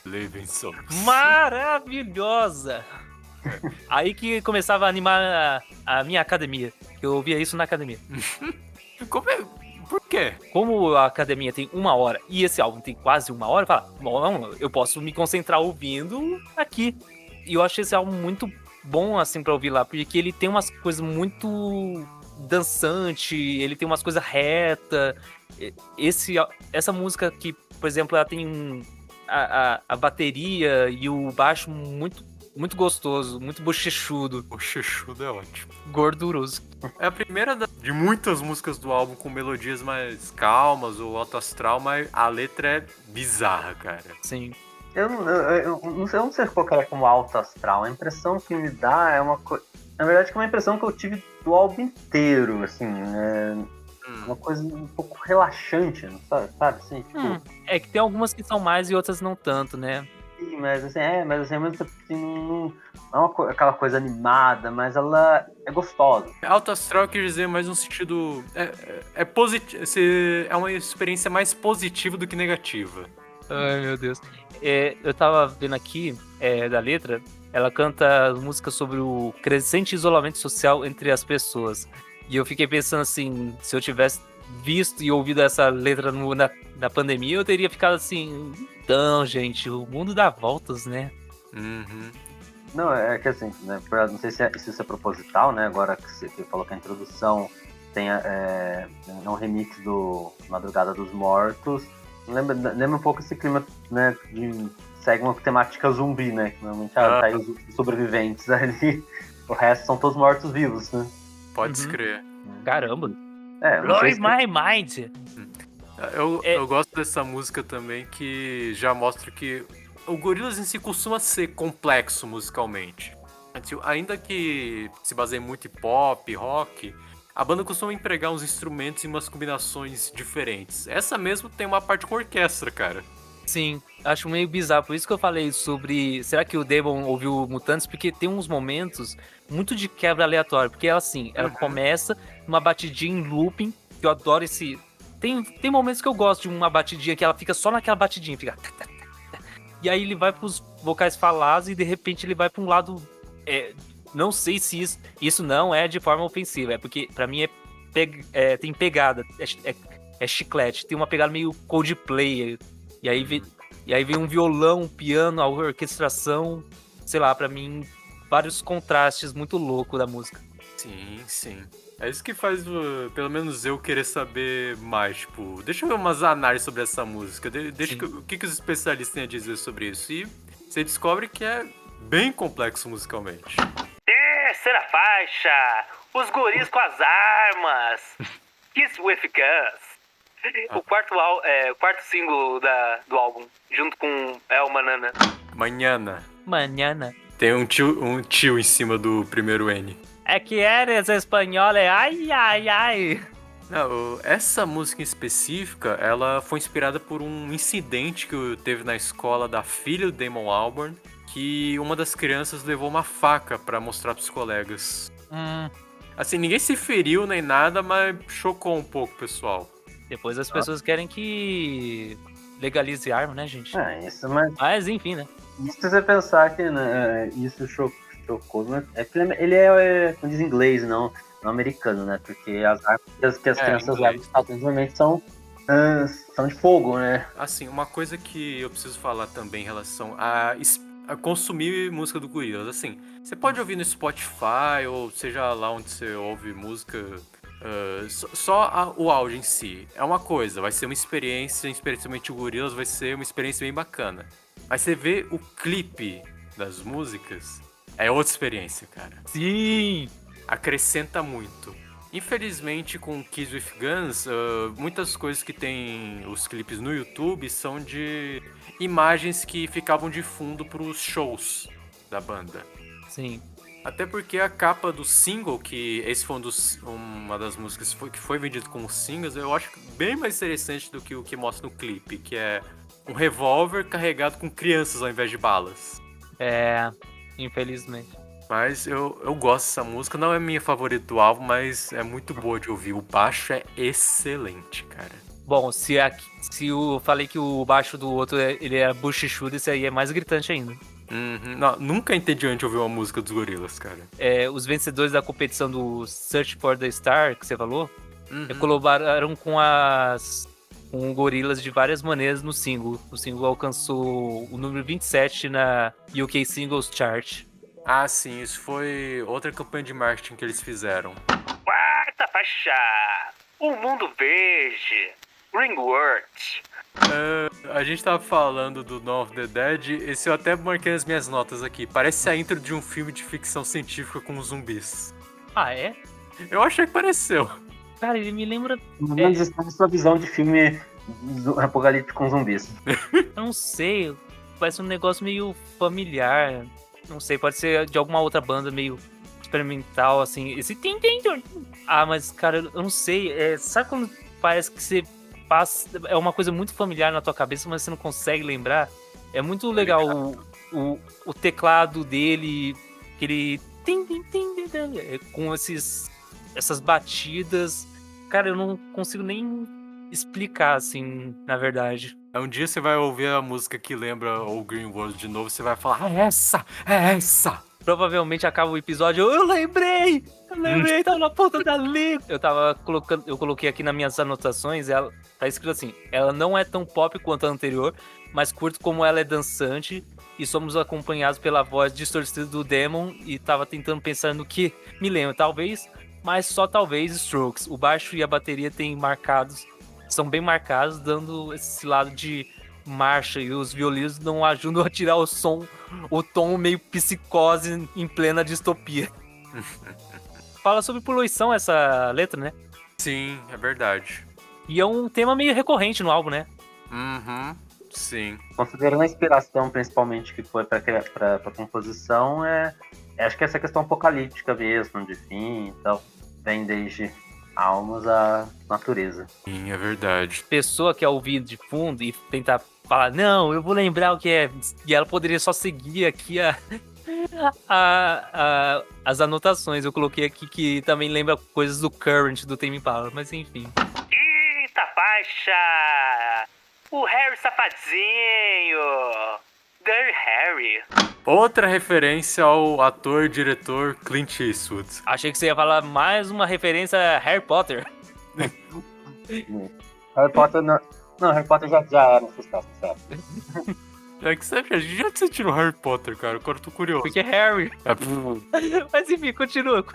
Living Souls. Maravilhosa! Aí que começava a animar a minha academia. Que eu ouvia isso na academia. Por quê? Como a academia tem 1 hora e esse álbum tem quase 1 hora, fala, bom, eu posso me concentrar ouvindo aqui. E eu achei esse álbum muito bom, assim, pra ouvir lá, porque ele tem umas coisas muito dançante, ele tem umas coisas reta. Essa música que, por exemplo, ela tem a bateria e o baixo muito, muito gostoso, muito bochechudo. Bochechudo é ótimo. Gorduroso. É a primeira de muitas músicas do álbum com melodias mais calmas ou alto astral, mas a letra é bizarra, cara. Sim. Eu não sei colocar como alto astral. A impressão que me dá é uma coisa. Na verdade, que é uma impressão que eu tive do álbum inteiro, assim. Uma coisa um pouco relaxante, sabe? Assim, tipo... É que tem algumas que são mais e outras não tanto, né? Sim, mas assim, não é aquela coisa animada, mas ela é gostosa. Alto astral quer dizer mais um sentido. É positivo. É uma experiência mais positiva do que negativa. Ai, meu Deus. Eu tava vendo aqui da letra, ela canta músicas sobre o crescente isolamento social entre as pessoas. E eu fiquei pensando assim, se eu tivesse visto e ouvido essa letra na pandemia, eu teria ficado assim, então, gente, o mundo dá voltas, né? Não, é que assim, né, não sei se isso é proposital, né, agora que você falou que a introdução tem um remix do Madrugada dos Mortos, lembra um pouco esse clima, né, segue uma temática zumbi, né, que normalmente tá aí os sobreviventes ali, o resto são todos mortos-vivos, né. Pode crer. Caramba. Blow my mind. Eu gosto dessa música também, que já mostra que o Gorillaz em si costuma ser complexo musicalmente. Ainda que se baseie muito em pop, rock, a banda costuma empregar uns instrumentos e umas combinações diferentes. Essa mesmo tem uma parte com orquestra, cara. Sim, acho meio bizarro. Por isso que eu falei sobre... Será que o Damon ouviu Mutantes? Porque tem uns momentos muito de quebra aleatória. Porque ela, assim, ela começa numa batidinha em looping, que eu adoro esse... Tem momentos que eu gosto de uma batidinha que ela fica só naquela batidinha, fica... E aí ele vai pros vocais falados e de repente ele vai pra um lado... não sei se isso não é de forma ofensiva, é porque pra mim tem pegada, é chiclete, tem uma pegada meio Coldplay. E aí vem um violão, um piano, a orquestração, sei lá, pra mim, vários contrastes muito loucos da música. Sim. É isso que faz, pelo menos eu, querer saber mais, tipo, deixa eu ver umas análises sobre essa música, o que os especialistas têm a dizer sobre isso, e você descobre que é bem complexo musicalmente. Terceira faixa, os guris com as armas, Kiss with Guns. O quarto single do álbum, junto com El Manana. Manhana. Tem um tio em cima do primeiro N. É que eres espanhol, ai. Não, essa música em específica, ela foi inspirada por um incidente que teve na escola da filha do Damon Albarn, que uma das crianças levou uma faca pra mostrar pros colegas. Assim, ninguém se feriu nem nada, mas chocou um pouco o pessoal. Depois as pessoas querem que legalize arma, né, gente? Isso, mas enfim, né? Isso se você pensar que isso chocou, né? Ele é, como diz em inglês, não americano, né? Porque as armas que as crianças levam nos Estados Unidos normalmente são de fogo, né? Assim, uma coisa que eu preciso falar também em relação a a consumir música do Gorillaz. Assim, você pode ouvir no Spotify, ou seja lá onde você ouve música. O áudio em si é uma coisa, vai ser uma experiência, especialmente o Gorillaz vai ser uma experiência bem bacana. Mas você vê o clipe das músicas, é outra experiência, cara. Sim! Acrescenta muito. Infelizmente, com Kiss with Guns, muitas coisas que tem os clipes no YouTube são de imagens que ficavam de fundo pros shows da banda. Sim. Até porque a capa do single, que esse foi uma das músicas que foi vendido como singles, eu acho bem mais interessante do que o que mostra no clipe, que é um revólver carregado com crianças ao invés de balas. Infelizmente. Mas eu gosto dessa música, não é minha favorita do álbum, mas é muito boa de ouvir. O baixo é excelente, cara. Bom, se eu falei que o baixo do outro ele é buchichudo, esse aí é mais gritante ainda. Não, nunca é entediante ouvir uma música dos Gorillaz, cara. Os vencedores da competição do Search for the Star, que você falou, colaboraram com o Gorillaz de várias maneiras no single. O single alcançou o número 27 na UK Singles Chart. Ah, sim, isso foi outra campanha de marketing que eles fizeram. Quarta faixa, O Mundo Verde, Ringworld. A gente tava falando do Dawn of the Dead, esse eu até marquei nas minhas notas aqui. Parece a intro de um filme de ficção científica com zumbis. Ah, é? Eu achei que pareceu. Cara, ele me lembra... Pelo menos está na sua visão de filme apocalíptico com zumbis. Eu não sei, parece um negócio meio familiar. Não sei, pode ser de alguma outra banda meio experimental, assim. Esse Ah, mas, cara, eu não sei. Sabe quando parece que você passa... É uma coisa muito familiar na tua cabeça, mas você não consegue lembrar? É muito legal o teclado dele, que ele... Com essas batidas. Cara, eu não consigo nem explicar, assim, na verdade. Um dia você vai ouvir a música que lembra o Green World de novo, você vai falar, é essa! Provavelmente acaba o episódio, eu lembrei, tava na ponta da língua. Eu coloquei aqui nas minhas anotações, ela tá escrito assim, ela não é tão pop quanto a anterior, mas curto como ela é dançante, e somos acompanhados pela voz distorcida do Damon, e tava tentando pensar no que me lembra, talvez, mas só talvez Strokes. O baixo e a bateria são bem marcados, dando esse lado de marcha, e os violinos não ajudam a tirar o tom meio psicose em plena distopia. Fala sobre poluição essa letra, né? Sim, é verdade. E é um tema meio recorrente no álbum, né? Sim. Considerando a inspiração, principalmente, que foi para composição, acho que essa questão apocalíptica mesmo, de fim e tal, vem desde almas à natureza. Sim, é verdade. Pessoa que é ouvir de fundo e tentar falar, não, eu vou lembrar o que é, e ela poderia só seguir aqui as anotações. Eu coloquei aqui que também lembra coisas do Current, do Tame Impala, mas enfim. Quinta faixa, o Harry Safadinho, Dirty Harry. Outra referência ao ator e diretor Clint Eastwood. Achei que você ia falar mais uma referência a Harry Potter. Harry Potter não, Harry Potter já era um sucesso, sabe? É que sabe, de onde você tirou Harry Potter, cara? Agora eu tô curioso. Porque é Harry. Mas enfim, continua.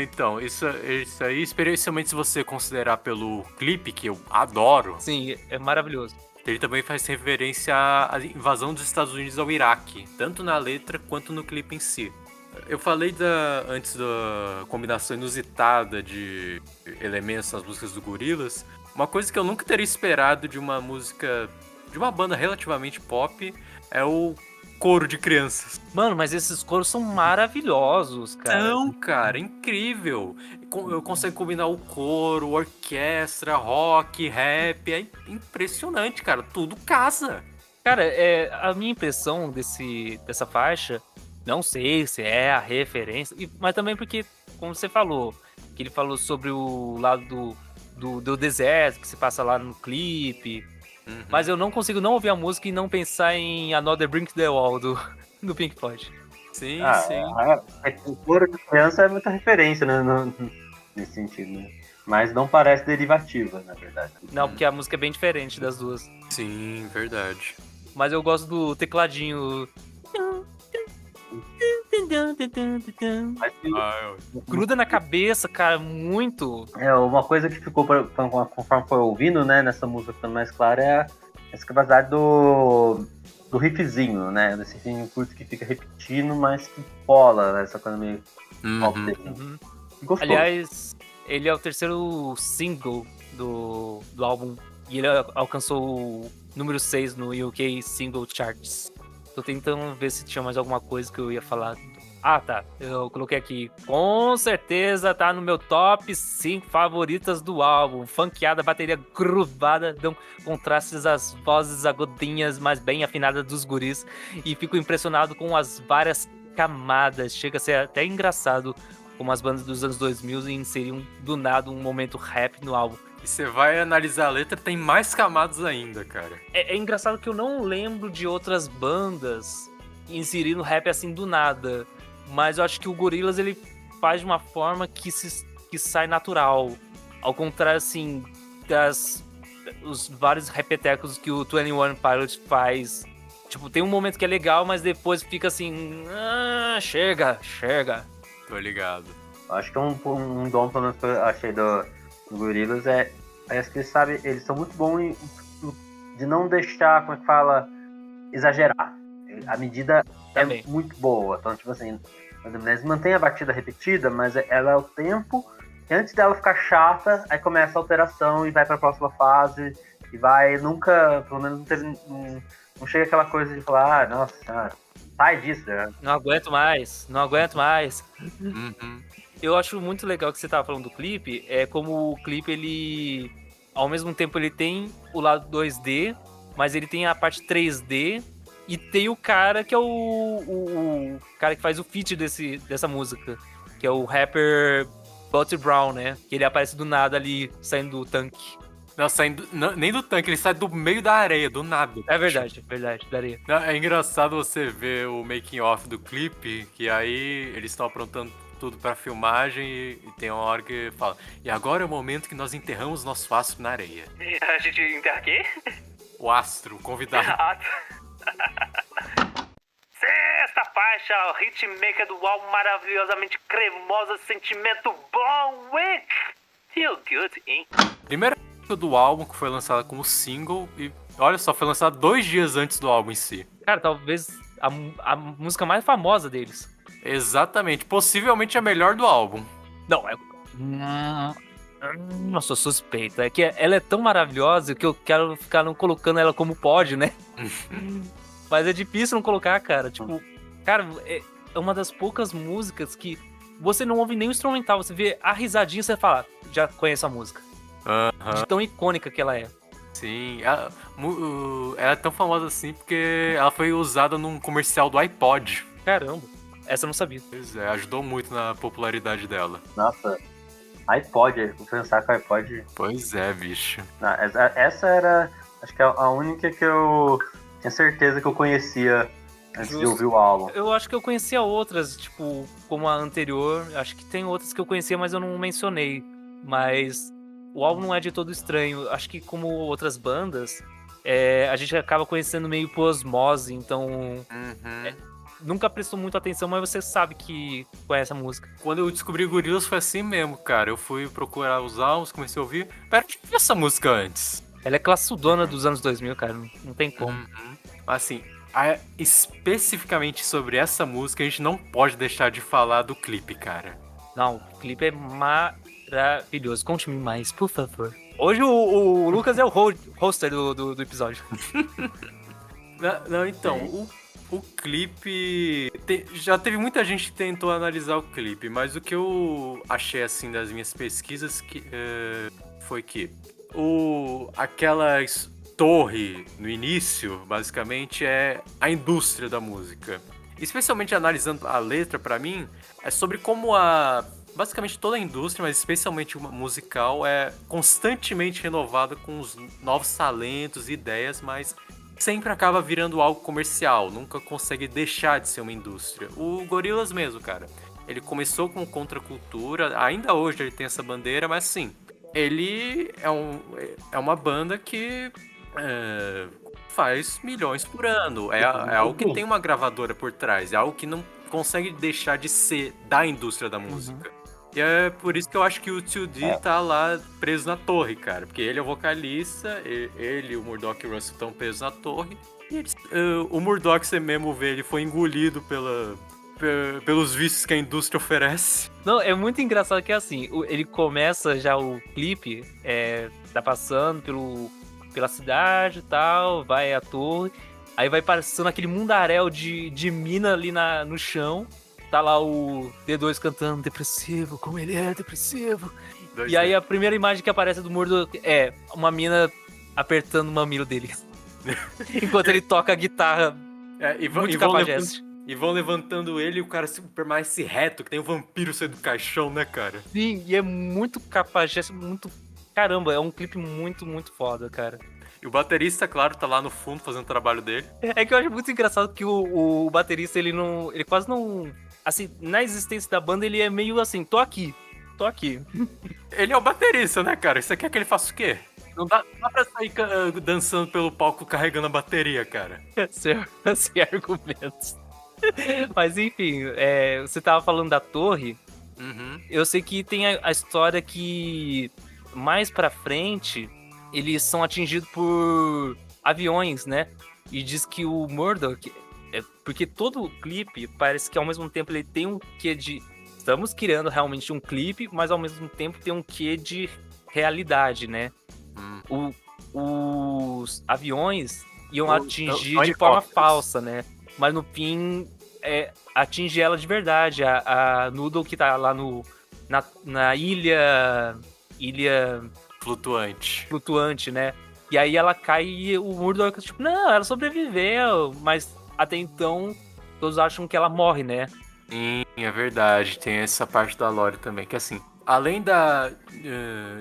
Então, isso aí, especialmente se você considerar pelo clipe, que eu adoro. Sim, é maravilhoso. Ele também faz referência à invasão dos Estados Unidos ao Iraque, tanto na letra quanto no clipe em si. Eu falei antes da combinação inusitada de elementos nas músicas do Gorillaz. Uma coisa que eu nunca teria esperado de uma música, de uma banda relativamente pop, é o coro de crianças. Mano, mas esses coros são maravilhosos, cara. Não, cara, incrível. Eu consigo combinar o coro, orquestra, rock, rap. É impressionante, cara. Tudo casa. Cara, a minha impressão dessa faixa, não sei se é a referência, mas também porque, como você falou, que ele falou sobre o lado do deserto, que se passa lá no clipe. Mas eu não consigo não ouvir a música e não pensar em Another Brick the Wall do Pink Floyd. Sim, sim. O coro de criança é muita referência, né, nesse sentido, né? Mas não parece derivativa, na verdade. Não, porque a música é bem diferente das duas. Sim, verdade. mas eu gosto do tecladinho. Mas, Gruda na cabeça, cara, muito. uma coisa que ficou, conforme foi ouvindo, né, nessa música ficando mais clara, é essa capacidade do riffzinho, né? Desse riffzinho curto que fica repetindo, mas que cola, né? Essa coisa meio pop dele. Uhum. Gostoso. Aliás, ele é o terceiro single do álbum e ele alcançou o número 6 no UK Single Charts. Tô tentando ver se tinha mais alguma coisa que eu ia falar. Ah, tá. Eu coloquei aqui. Com certeza tá no meu top 5 favoritas do álbum. Funkeada, bateria groovada, dão contrastes às vozes agudinhas, mas bem afinadas dos guris. E fico impressionado com as várias camadas. Chega a ser até engraçado como as bandas dos anos 2000 inseriam do nada um momento rap no álbum. E você vai analisar a letra, tem mais camadas ainda, cara. É engraçado que eu não lembro de outras bandas inserindo rap assim do nada. Mas eu acho que o Gorillaz, ele faz de uma forma que sai natural. Ao contrário, assim, os vários repetecos que o 21 Pilots faz. Tipo, tem um momento que é legal, mas depois fica assim... chega. Tô ligado. Acho que um dom, pelo menos, que eu achei do Gorillaz parece que eles são muito bons de não deixar, como é que fala, exagerar. A medida Também. é muito boa. Então, tipo assim, eles mantêm a batida repetida, mas ela é o tempo que antes dela ficar chata, aí começa a alteração e vai pra próxima fase e vai, nunca, pelo menos não chega aquela coisa de falar, nossa, sai disso. Não aguento mais. Uhum. Eu acho muito legal que você tava falando do clipe, é como o clipe, ele, ao mesmo tempo, ele tem o lado 2D, mas ele tem a parte 3D, e tem o cara que é o cara que faz o feat dessa música, que é o rapper Butter Brown, né? Que ele aparece do nada ali, saindo do tanque. Não, nem do tanque, ele sai do meio da areia, do nada. É verdade, da areia. É engraçado você ver o making off do clipe, que aí eles estão aprontando tudo pra filmagem e tem uma hora que fala: e agora é o momento que nós enterramos nosso astro na areia. A gente enterra quê? O astro, o convidado. Sexta faixa, o hitmaker do álbum maravilhosamente cremosa, sentimento bom, Wick! Feel good, hein? Primeira música do álbum que foi lançada como single e, olha só, foi lançada 2 dias antes do álbum em si. Cara, talvez a música mais famosa deles. Exatamente, possivelmente a melhor do álbum. Não, Nossa, sou suspeito. É que ela é tão maravilhosa que eu quero ficar não colocando ela como pode, né? Mas é difícil não colocar, cara. Tipo, cara, é uma das poucas músicas que você não ouve nem o instrumental. Você vê a risadinha e você fala, já conheço a música. De tão icônica que ela é. Sim, ela é tão famosa assim porque ela foi usada num comercial do iPod. Caramba, essa eu não sabia. Pois é, ajudou muito na popularidade dela. Nossa, iPod, vou pensar com o iPod. Pois é, bicho. Não, essa era, acho que a única que eu tinha certeza que eu conhecia antes de ouvir o álbum. Eu acho que eu conhecia outras, tipo, como a anterior. Acho que tem outras que eu conhecia, mas eu não mencionei. Mas o álbum não é de todo estranho. Acho que como outras bandas, a gente acaba conhecendo meio por osmose, então nunca prestou muita atenção, mas você sabe que conhece a música. Quando eu descobri Gorillaz foi assim mesmo, cara. Eu fui procurar os álbuns, comecei a ouvir. Pera, eu vi essa música antes. Ela é classudona dos anos 2000, cara. Não tem como. Assim, especificamente sobre essa música, a gente não pode deixar de falar do clipe, cara. Não, o clipe é maravilhoso. Conte-me mais, por favor. Hoje o Lucas é o hoster do episódio. Não, então, o clipe... já teve muita gente que tentou analisar o clipe, mas o que eu achei, assim, das minhas pesquisas foi que aquela torre no início, basicamente, é a indústria da música. Especialmente analisando a letra, pra mim, é sobre como basicamente toda a indústria, mas especialmente uma musical, é constantemente renovada com os novos talentos, ideias, mas sempre acaba virando algo comercial, nunca consegue deixar de ser uma indústria. O Gorillaz mesmo, cara, ele começou com contracultura, ainda hoje ele tem essa bandeira, mas assim, ele é uma banda que faz milhões por ano. É algo que tem uma gravadora por trás. É algo que não consegue deixar de ser da indústria da música. E é por isso que eu acho que o 2D tá lá preso na torre, cara. Porque ele é o vocalista, ele e o Murdoch e o Russell estão presos na torre. E o Murdoch, você mesmo vê, ele foi engolido pelos vícios que a indústria oferece. Não, é muito engraçado que assim, ele começa já o clipe, tá passando pela cidade e tal, vai à torre, aí vai passando aquele mundaréu de mina ali no chão, tá lá o D2 cantando depressivo, como ele é depressivo. E aí a primeira imagem que aparece do Murdoch é uma mina apertando o mamilo dele. Enquanto ele toca a guitarra muito cafajeste. E vão levantando ele e o cara permanece reto, que tem um vampiro saindo do caixão, né, cara? Sim, e é muito cafajeste, muito... Caramba, é um clipe muito, muito foda, cara. E o baterista, claro, tá lá no fundo fazendo o trabalho dele. É que eu acho muito engraçado que o baterista, ele quase não... Assim, na existência da banda, ele é meio assim, tô aqui. Ele é o baterista, né, cara? Você quer que ele faça o quê? Não dá pra sair dançando pelo palco carregando a bateria, cara. Sem argumentos. Mas enfim, você tava falando da torre. Eu sei que tem a história que mais pra frente eles são atingidos por aviões, né? E diz que o Murdoch... porque todo clipe parece que ao mesmo tempo ele tem um quê de... Estamos criando realmente um clipe, mas ao mesmo tempo tem um quê de realidade, né? Os aviões iam atingir de forma falsa, né? Mas no fim, atinge ela de verdade. A Noodle que tá lá na ilha flutuante, né? E aí ela cai e o Murdoch, tipo, não, ela sobreviveu. Mas até então, todos acham que ela morre, né? Sim, é verdade. Tem essa parte da lore também, que assim... Além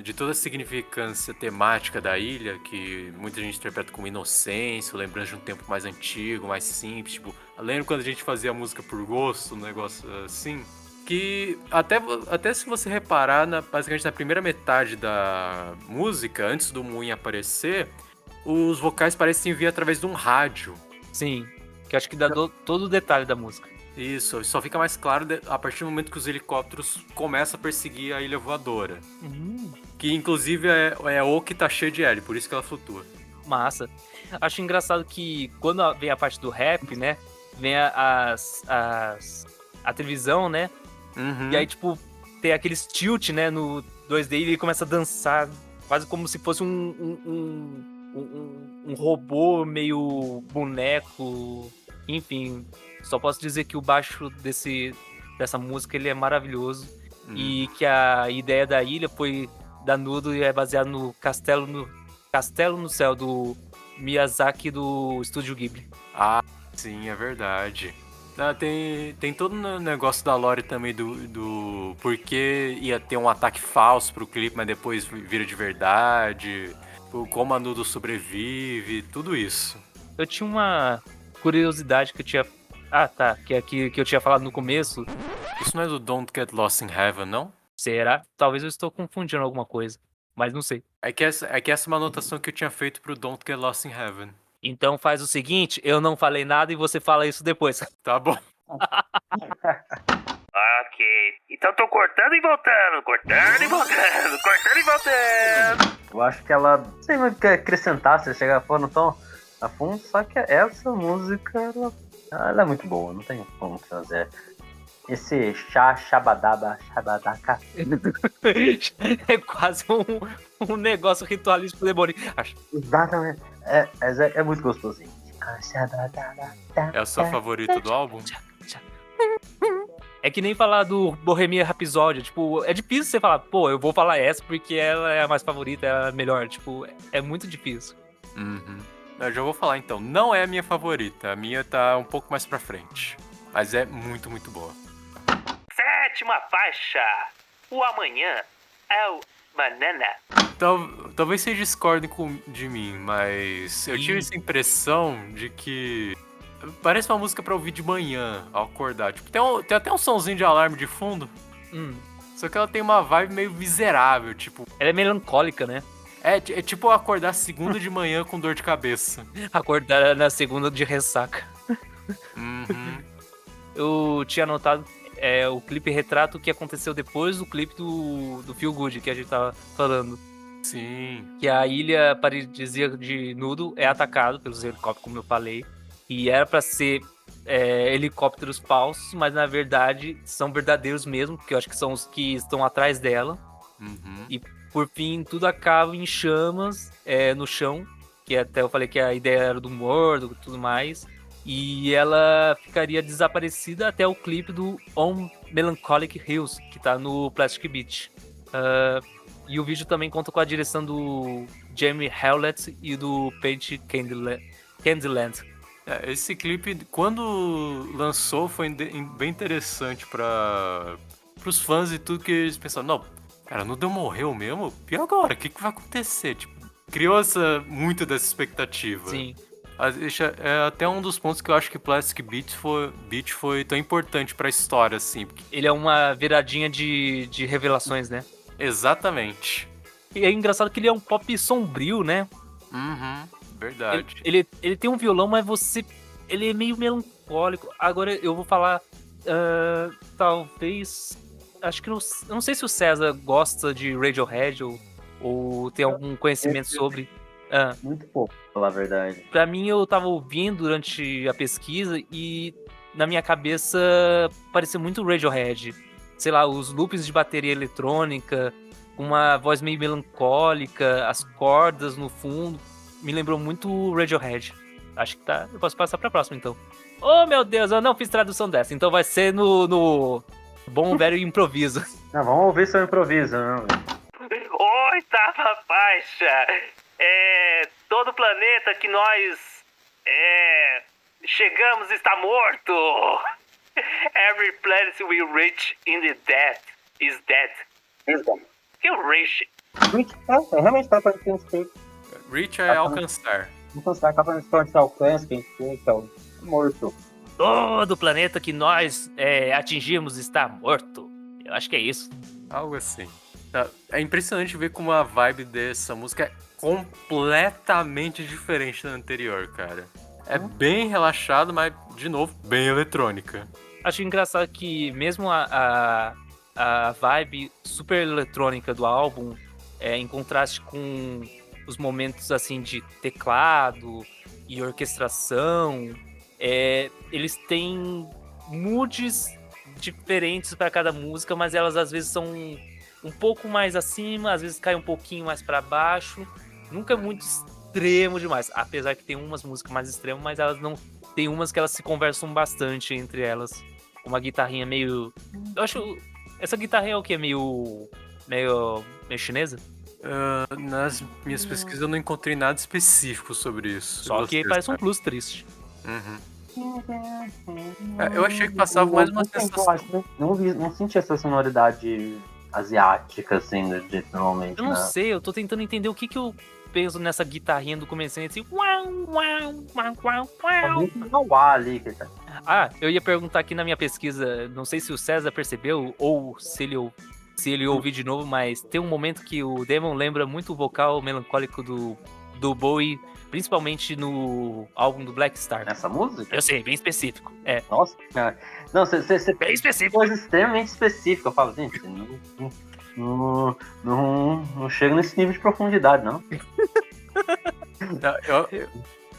de toda a significância temática da ilha, que muita gente interpreta como inocência, lembrança de um tempo mais antigo, mais simples, tipo, lembra quando a gente fazia música por gosto, um negócio assim, que até se você reparar, basicamente na primeira metade da música, antes do Moon aparecer, os vocais parecem vir através de um rádio. Sim, que acho que dá todo o detalhe da música. Isso, só fica mais claro a partir do momento que os helicópteros começam a perseguir a ilha voadora. Que inclusive é o que tá cheio de hélio, por isso que ela flutua. Massa. Acho engraçado que quando vem a parte do rap, né? Vem a televisão, né? E aí, tipo, tem aqueles tilt, né? No 2D e ele começa a dançar, quase como se fosse um robô meio boneco. Enfim, só posso dizer que o baixo dessa música ele é maravilhoso. E que a ideia da ilha foi da Noodle e é baseado no Castelo no Céu do Miyazaki do Estúdio Ghibli. Ah, sim, é verdade. Tem todo o negócio da lore também do porquê ia ter um ataque falso pro clipe, mas depois vira de verdade, como a Noodle sobrevive, tudo isso. Eu tinha uma curiosidade que eu tinha... Ah, tá, que eu tinha falado no começo. Isso não é do Don't Get Lost in Heaven, não? Será? Talvez eu estou confundindo alguma coisa, mas não sei. É que essa é uma anotação que eu tinha feito pro Don't Get Lost in Heaven. Então faz o seguinte, eu não falei nada e você fala isso depois. Tá bom. Ok. Então tô cortando e voltando. Eu acho que ela, não sei mais o que acrescentar, se chegar fora no tom a fundo, só que essa música, ela é muito boa, não tem como fazer. Esse shabadaba, shabadaka. É quase um negócio ritualístico pro demônio. Exatamente. É muito gostosinho. É o seu favorito do álbum? É que nem falar do Bohemian Rhapsody. Tipo, é difícil você falar, pô, eu vou falar essa porque ela é a mais favorita, ela é a melhor. Tipo, é muito difícil. Eu já vou falar então. Não é a minha favorita. A minha tá um pouco mais pra frente. Mas é muito, muito boa. 7ª faixa. O amanhã é o banana. Talvez vocês discordem de mim, mas eu tive essa impressão de que parece uma música pra ouvir de manhã, ao acordar. Tipo, tem até um sonzinho de alarme de fundo. Só que ela tem uma vibe meio miserável, tipo... Ela é melancólica, né? É tipo acordar segunda de manhã com dor de cabeça. Acordar na segunda de ressaca. Uhum. Eu tinha anotado o clipe retrata o que aconteceu depois do clipe do Feel Good que a gente tava falando. Sim. Que a ilha paradisíaca de Nudo é atacada pelos helicópteros, como eu falei. E era pra ser helicópteros falsos, mas na verdade são verdadeiros mesmo, porque eu acho que são os que estão atrás dela. Uhum. E por fim, tudo acaba em chamas no chão, que até eu falei que a ideia era do mordo e tudo mais. E ela ficaria desaparecida até o clipe do On Melancholic Hills, que tá no Plastic Beach. E o vídeo também conta com a direção do Jamie Hewlett e do Paige Candyland. Esse clipe, quando lançou, foi bem interessante para os fãs e tudo, que eles pensaram, não, cara, Nudo morreu mesmo? E agora? O que vai acontecer? Tipo, criou muito dessa expectativa. Sim. É até um dos pontos que eu acho que Plastic Beach foi tão importante pra história, assim. Ele é uma viradinha de revelações, né? Exatamente. E é engraçado que ele é um pop sombrio, né? Uhum, verdade. Ele tem um violão, mas ele é meio melancólico. Agora eu vou falar, talvez... Acho que eu não sei se o César gosta de Radiohead ou tem algum conhecimento sobre... Muito pouco, pra falar a verdade. Pra mim, eu tava ouvindo durante a pesquisa e na minha cabeça parecia muito Radiohead. Sei lá, os loops de bateria eletrônica, uma voz meio melancólica, as cordas no fundo. Me lembrou muito Radiohead. Acho que tá. Eu posso passar pra próxima, então. Oh, meu Deus, eu não fiz tradução dessa. Então vai ser no bom velho improviso. Não, vamos ouvir seu improviso, não. Oitava faixa. Todo planeta que nós chegamos está morto. Every planet we reach in the dead is dead. Que o reach? Reach realmente tá para ter um script. Reach é alcançar. Alcançar, acaba de alcance, quem fica, morto. Todo planeta que nós atingimos está morto. Eu acho que é isso. Algo assim. É impressionante ver como a vibe dessa música é completamente diferente da anterior, cara. É bem relaxado, mas, de novo, bem eletrônica. Acho engraçado que mesmo a vibe super eletrônica do álbum, em contraste com os momentos assim de teclado e orquestração, eles têm moods diferentes para cada música, mas elas às vezes são um pouco mais acima, às vezes cai um pouquinho mais para baixo. Nunca é muito extremo demais, apesar que tem umas músicas mais extremas, mas elas não... Tem umas que elas se conversam bastante entre elas. Uma guitarrinha meio... Eu acho... Essa guitarrinha é o quê? Meio chinesa? Nas minhas pesquisas eu não encontrei nada específico sobre isso. Só que parece um blues triste. Uhum. Eu achei que passava mais uma sensação. Não senti essa sonoridade asiática, assim, normalmente. Eu não sei, eu tô tentando entender o que eu penso nessa guitarrinha do comecinho, assim... Eu ia perguntar aqui na minha pesquisa, não sei se o César percebeu, ou se ele ouviu de novo, mas tem um momento que o Damon lembra muito o vocal melancólico do Bowie, principalmente no álbum do Black Star. Nessa música? Eu sei, bem específico. Nossa, cara. Não, você bem específico. Coisa extremamente específica. Eu falo, gente, não chega nesse nível de profundidade, não.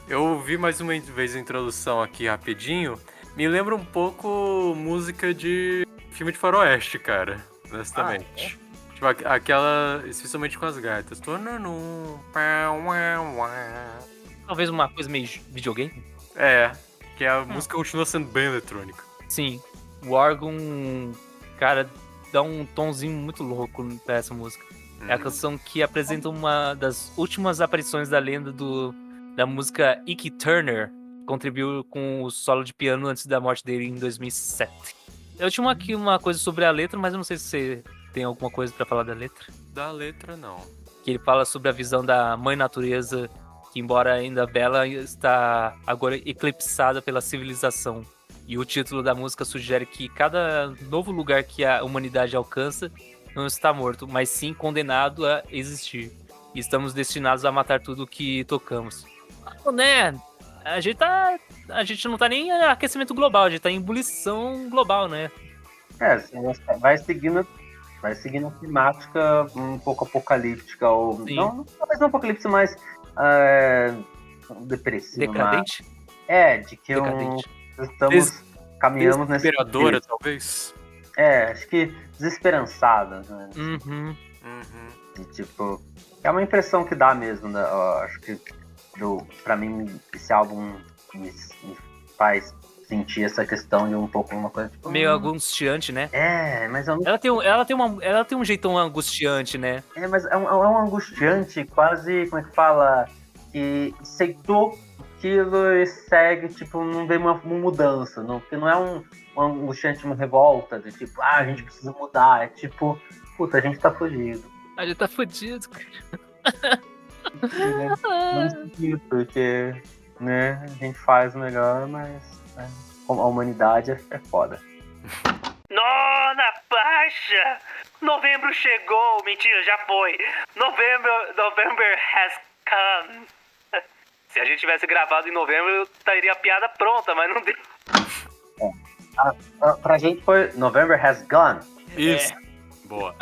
Eu ouvi mais uma vez a introdução aqui rapidinho. Me lembra um pouco música de filme de faroeste, cara. Honestamente. Tipo, aquela, especialmente com as gaitas. Talvez uma coisa meio videogame? Que a música continua sendo bem eletrônica. Sim. O órgão, cara, dá um tonzinho muito louco pra essa música. É a canção que apresenta uma das últimas aparições da lenda da música Ike Turner. Contribuiu com o solo de piano antes da morte dele em 2007. Eu tinha aqui uma coisa sobre a letra, mas eu não sei se você tem alguma coisa pra falar da letra. Da letra, não. Que ele fala sobre a visão da mãe natureza, que embora ainda bela, está agora eclipsada pela civilização. E o título da música sugere que cada novo lugar que a humanidade alcança não está morto, mas sim condenado a existir. e estamos destinados a matar tudo que tocamos. Né? A gente não tá nem em aquecimento global, a gente tá em ebulição global, né? Vai seguindo a temática um pouco apocalíptica, ou Sim. não, talvez não apocalíptica, mas depressiva. Decadente? De que Decadente. caminhamos nesse Desesperadora, talvez. acho que desesperançada, né? Uhum. E, tipo, é uma impressão que dá mesmo, né? Eu acho que pra mim esse álbum me faz sentir essa questão de um pouco uma coisa tipo, Meio angustiante, né? mas eu não. Ela tem um jeitão angustiante, né? Mas é um angustiante quase, como é que fala? Que aceitou aquilo e segue, tipo, não vê uma mudança, não, porque não é um angustiante, uma revolta, de tipo, a gente precisa mudar, é tipo, puta, a gente tá fugido. A gente tá fudido. Porque, né, a gente faz o melhor, mas a humanidade é foda. Nona faixa! Novembro chegou! Mentira, já foi! November has come! Se a gente tivesse gravado em novembro, estaria a piada pronta, mas não deu. Pra gente foi November has gone. Isso. Boa.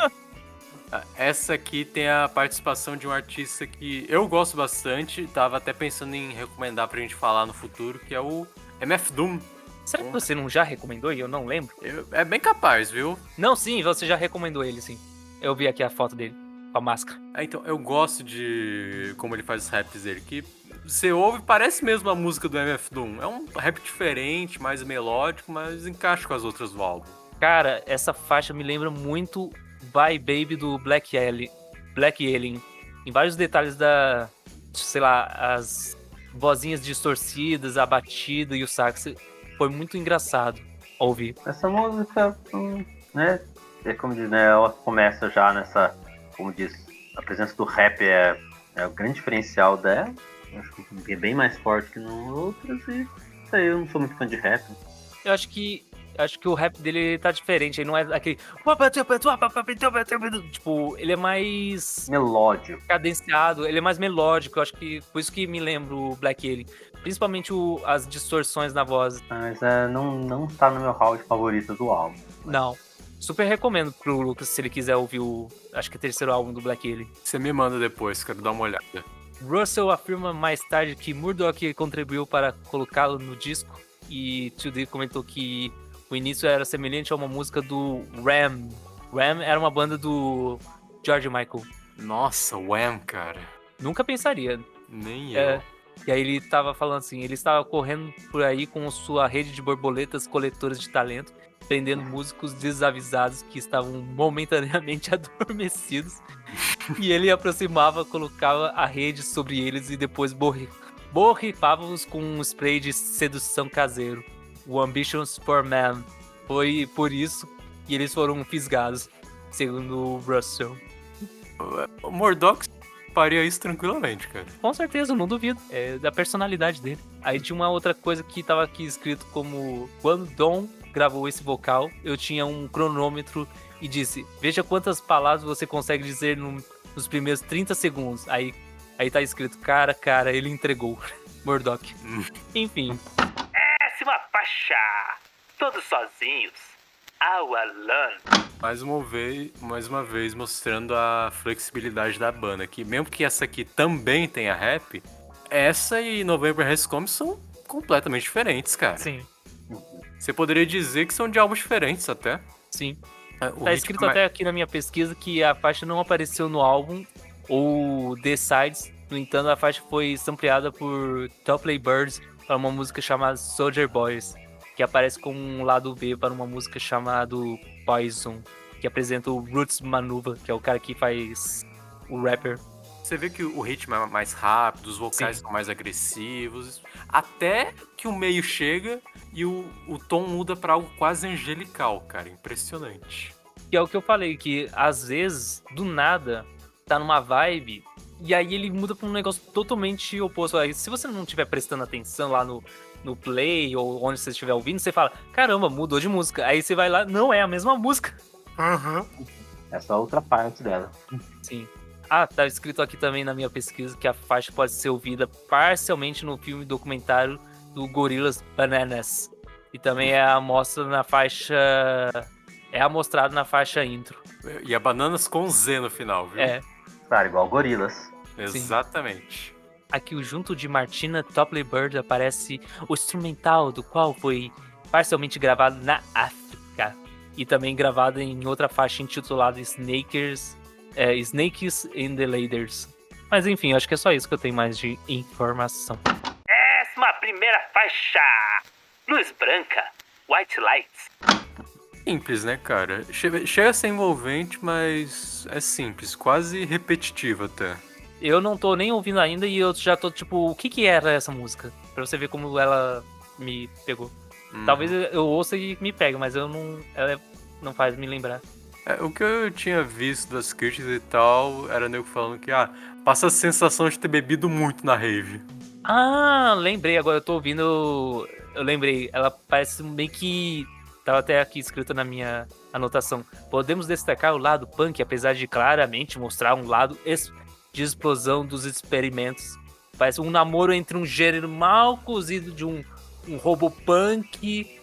Essa aqui tem a participação de um artista que eu gosto bastante, tava até pensando em recomendar pra gente falar no futuro, que é o MF Doom. Será que você não já recomendou e eu não lembro? É bem capaz, viu? Não, sim, você já recomendou ele, sim. Eu vi aqui a foto dele, com a máscara. Então, eu gosto de como ele faz os raps dele, que você ouve, parece mesmo a música do MF Doom. É um rap diferente, mais melódico, mas encaixa com as outras do álbum. Cara, essa faixa me lembra muito Bye Baby do Black Alien. Em vários detalhes sei lá, as vozinhas distorcidas, a batida e o sax. Foi muito engraçado ouvir. Essa música, né, é como diz, né, ela começa já nessa, como diz, a presença do rap é o grande diferencial dela. Acho que é bem mais forte que nas outras e isso aí, eu não sou muito fã de rap. Eu acho que o rap dele tá diferente, ele não é aquele... Tipo, ele é mais... melódico. Cadenciado, ele é mais melódico, eu acho que por isso que me lembra o Black Alien. Principalmente as distorções na voz. Mas não tá no meu round favorito do álbum. Não. Super recomendo pro Lucas, se ele quiser ouvir acho que é o terceiro álbum do Black Alien. Você me manda depois, quero dar uma olhada. Russell afirma mais tarde que Murdoch contribuiu para colocá-lo no disco. E 2D comentou que o início era semelhante a uma música do Wham. Wham era uma banda do George Michael. Nossa, Wham, cara. Nunca pensaria. Nem eu. E aí ele tava falando assim, ele estava correndo por aí com sua rede de borboletas coletoras de talento, prendendo músicos desavisados que estavam momentaneamente adormecidos. E ele aproximava, colocava a rede sobre eles e depois borrifava-os com um spray de sedução caseiro. O Ambitions for Man. Foi por isso que eles foram fisgados, segundo o Russell. O Murdoch faria isso tranquilamente, cara. Com certeza, não duvido. É da personalidade dele. Aí tinha uma outra coisa que tava aqui escrito como... Quando Dom gravou esse vocal, eu tinha um cronômetro e disse, veja quantas palavras você consegue dizer nos primeiros 30 segundos. Aí tá escrito, cara, ele entregou. Murdoch. Enfim. 10ª faixa. Todos sozinhos. All alone. Mais uma vez mostrando a flexibilidade da banda, que mesmo que essa aqui também tenha rap, essa e November Has Come são completamente diferentes, cara. Sim. Você poderia dizer que são de álbuns diferentes até. Sim. O Tá escrito até aqui na minha pesquisa que a faixa não apareceu no álbum ou The Sides. No entanto, a faixa foi sampleada por Topley Birds para uma música chamada Soldier Boys, que aparece como um lado B para uma música chamada Poison, que apresenta o Roots Manuva, que é o cara que faz o rapper. Você vê que o ritmo é mais rápido, os vocais são mais agressivos, até que o meio chega e o tom muda pra algo quase angelical, cara, impressionante. Que é o que eu falei, que às vezes, do nada, tá numa vibe, e aí ele muda pra um negócio totalmente oposto. Aí, se você não estiver prestando atenção lá no play, ou onde você estiver ouvindo, você fala, caramba, mudou de música. Aí você vai lá, não é a mesma música. Uhum. Essa é outra parte dela. Sim. Tá escrito aqui também na minha pesquisa que a faixa pode ser ouvida parcialmente no filme documentário do Gorillaz Bananas. E também é amostrado na faixa intro. E a Bananas com Z no final, viu? É. Claro, igual Gorilas. Exatamente. Aqui, junto de Martina Topley Bird, aparece o instrumental, do qual foi parcialmente gravado na África. E também gravado em outra faixa intitulada Snakes in the Ladders. Mas enfim, acho que é só isso que eu tenho mais de informação. 11ª faixa. Luz branca. White Lights. Simples, né, cara? Chega a ser envolvente, mas é simples, quase repetitivo até. Eu não tô nem ouvindo ainda e eu já tô tipo, o que era essa música? Pra você ver como ela me pegou. Talvez eu ouça e me pegue, mas ela não faz me lembrar. O que eu tinha visto das críticas e tal, era nego falando que, passa a sensação de ter bebido muito na rave. Lembrei, agora eu tô ouvindo, eu lembrei, ela parece meio que, tava até aqui escrito na minha anotação, podemos destacar o lado punk, apesar de claramente mostrar um lado de explosão dos experimentos. Parece um namoro entre um gênero mal cozido de um robô punk,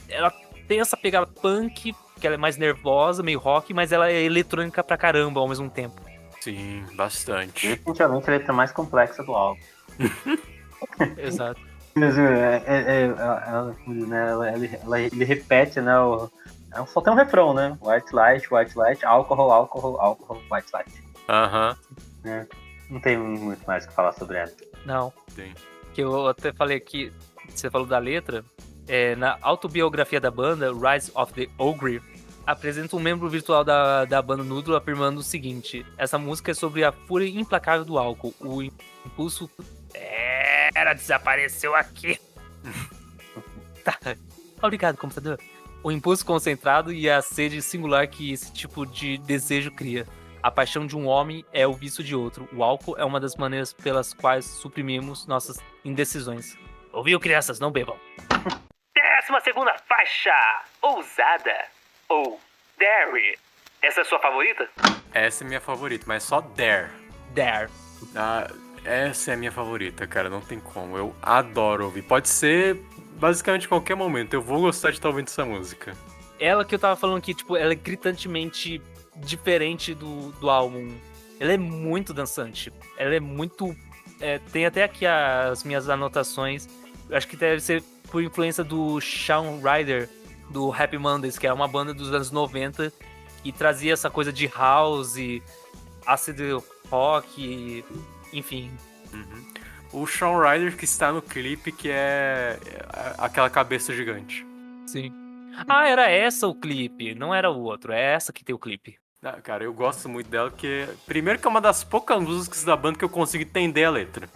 ela tem essa pegada punk, que ela é mais nervosa, meio rock, mas ela é eletrônica pra caramba ao mesmo tempo. Sim, bastante. Definitivamente a letra mais complexa do álbum. Exato. Mas ele repete, né? Só tem um refrão, né? White light, alcohol, white light. Aham. Não tem muito mais o que falar sobre ela. Não. Tem. Que eu até falei aqui, você falou da letra, na autobiografia da banda, Rise of the Ogre, apresenta um membro virtual da banda Noodle afirmando o seguinte: essa música é sobre a fúria implacável do álcool, o impulso... desapareceu aqui. Tá. Obrigado, computador. O impulso concentrado e a sede singular que esse tipo de desejo cria. A paixão de um homem é o vício de outro. O álcool é uma das maneiras pelas quais suprimimos nossas indecisões. Ouviu, crianças? Não bebam. 12ª faixa. Ousada. Ou Dare. Essa é a sua favorita? Essa é minha favorita, mas só Dare. Dare. Essa é a minha favorita, cara, não tem como. Eu adoro ouvir. Pode ser basicamente qualquer momento. Eu vou gostar de estar ouvindo essa música. Ela que eu tava falando aqui, tipo, ela é gritantemente diferente do álbum. Ela é muito dançante. Ela é muito... tem até aqui as minhas anotações. Acho que deve ser por influência do Shawn Ryder, do Happy Mondays, que era uma banda dos anos 90 que trazia essa coisa de house, acid rock, enfim. O Shawn Ryder que está no clipe, que é aquela cabeça gigante. Sim. Era essa o clipe, não era o outro. É essa que tem o clipe. Cara, eu gosto muito dela, porque... Primeiro que é uma das poucas músicas da banda que eu consigo entender a letra.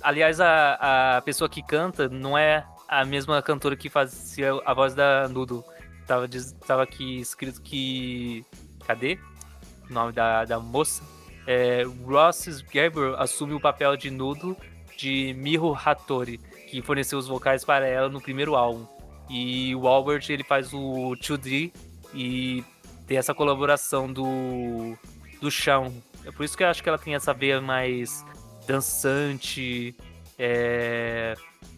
Aliás, a pessoa que canta não é a mesma cantora que fazia a voz da Noodle. Tava aqui escrito que... Cadê o nome da moça? Ross Gabriel assume o papel de Noodle de Miho Hattori, que forneceu os vocais para ela no primeiro álbum. E o Albert, ele faz o 2D e tem essa colaboração do Shawn. É por isso que eu acho que ela tem essa veia mais dançante.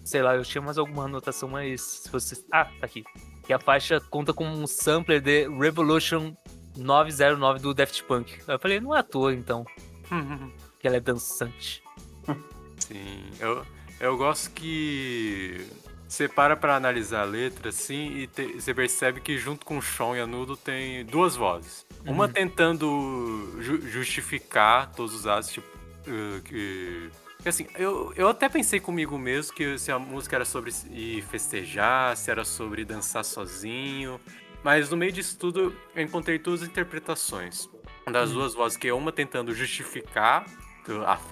Sei lá, eu tinha mais alguma anotação, mas se você... tá aqui. Que a faixa conta com um sampler de Revolution 909 do Daft Punk. Eu falei, não é à toa, então. Que ela é dançante. Sim, eu gosto que você para pra analisar a letra, assim, e você percebe que junto com o Shawn e a Noodle tem duas vozes. Uma tentando justificar todos os atos, tipo... assim, eu até pensei comigo mesmo que se a música era sobre ir festejar, se era sobre dançar sozinho... Mas no meio disso tudo, eu encontrei duas interpretações das duas vozes, que é uma tentando justificar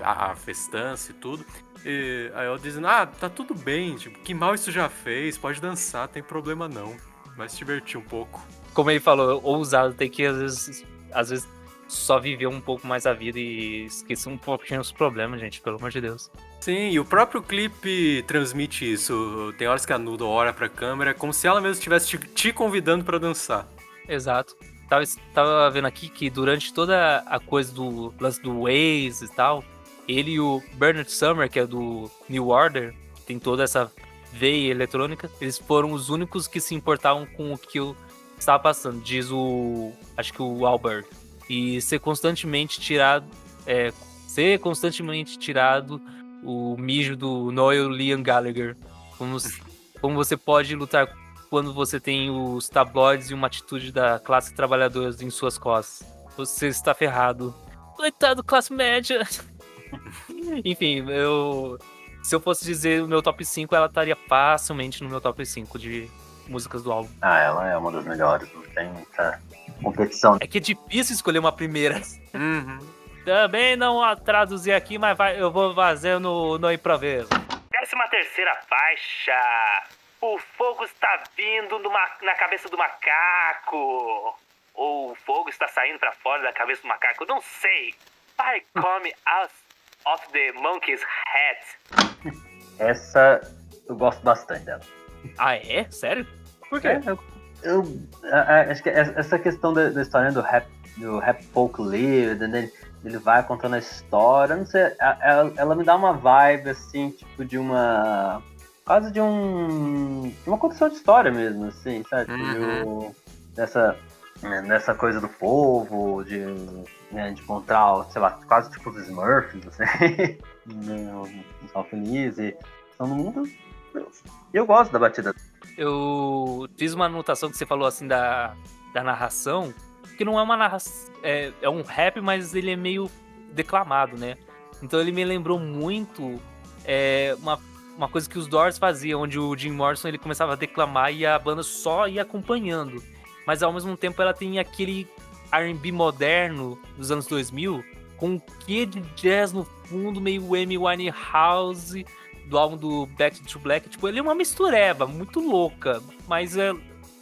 a festança e tudo, e aí ela dizendo, tá tudo bem, tipo, que mal isso já fez, pode dançar, tem problema não, vai se divertir um pouco. Como ele falou, ousado, tem que às vezes só viver um pouco mais a vida e esquecer um pouquinho os problemas, gente, pelo amor de Deus. Sim, e o próprio clipe transmite isso. Tem horas que a Noodle olha pra câmera como se ela mesma estivesse te convidando pra dançar. Exato. Tava vendo aqui que durante toda a coisa do lance do Waze e tal, ele e o Bernard Sumner, que é do New Order, que tem toda essa veia eletrônica, eles foram os únicos que se importavam com o que eu estava passando, diz acho que o Albert. E ser constantemente tirado o mijo do Noel Liam Gallagher. Como você pode lutar quando você tem os tabloides e uma atitude da classe trabalhadora em suas costas? Você está ferrado. Coitado, classe média. Enfim, se eu fosse dizer o meu top 5, ela estaria facilmente no meu top 5 de músicas do álbum. Ela é uma das melhores, não tem muita competição. É que é difícil escolher uma primeira. Uhum. Também não a traduzir aqui, mas eu vou fazer no improviso. 13ª faixa. O fogo está vindo na cabeça do macaco. Ou o fogo está saindo pra fora da cabeça do macaco. Não sei. I come out of the monkey's head. Essa eu gosto bastante dela. Ah, é? Sério? Por quê? Eu acho que essa questão da história do rap folk lyric, né? Ele vai contando a história, não sei, ela me dá uma vibe assim, tipo de uma... quase de uma condição de história mesmo, assim, sabe? Uhum. Nessa coisa do povo, de encontrar, sei lá, quase tipo os Smurfs, assim, nos Estados Unidos, e estão no mundo. Eu gosto da batida. Eu fiz uma anotação que você falou assim da narração, que não é uma narração, é um rap, mas ele é meio declamado, né? Então ele me lembrou muito uma coisa que os Doors faziam, onde o Jim Morrison ele começava a declamar e a banda só ia acompanhando. Mas ao mesmo tempo ela tem aquele R&B moderno dos anos 2000, com um quê de jazz no fundo, meio Amy Winehouse, do álbum do Back to Black. Tipo, ele é uma mistureba muito louca, mas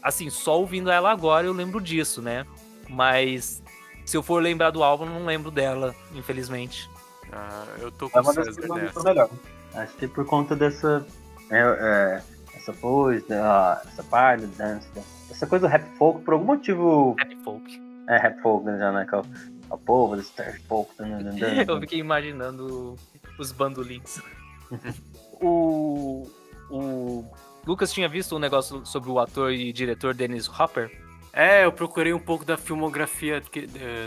assim, só ouvindo ela agora eu lembro disso, né? Mas se eu for lembrar do álbum, eu não lembro dela, infelizmente. Eu tô com o César nessa. Melhor. Acho que por conta dessa essa parte, essa coisa do rap folk, por algum motivo... Rap folk. Rap folk, né? Que é o povo desse rap folk. Eu fiquei imaginando os bandolins. O Lucas tinha visto um negócio sobre o ator e diretor Dennis Hopper? Eu procurei um pouco da filmografia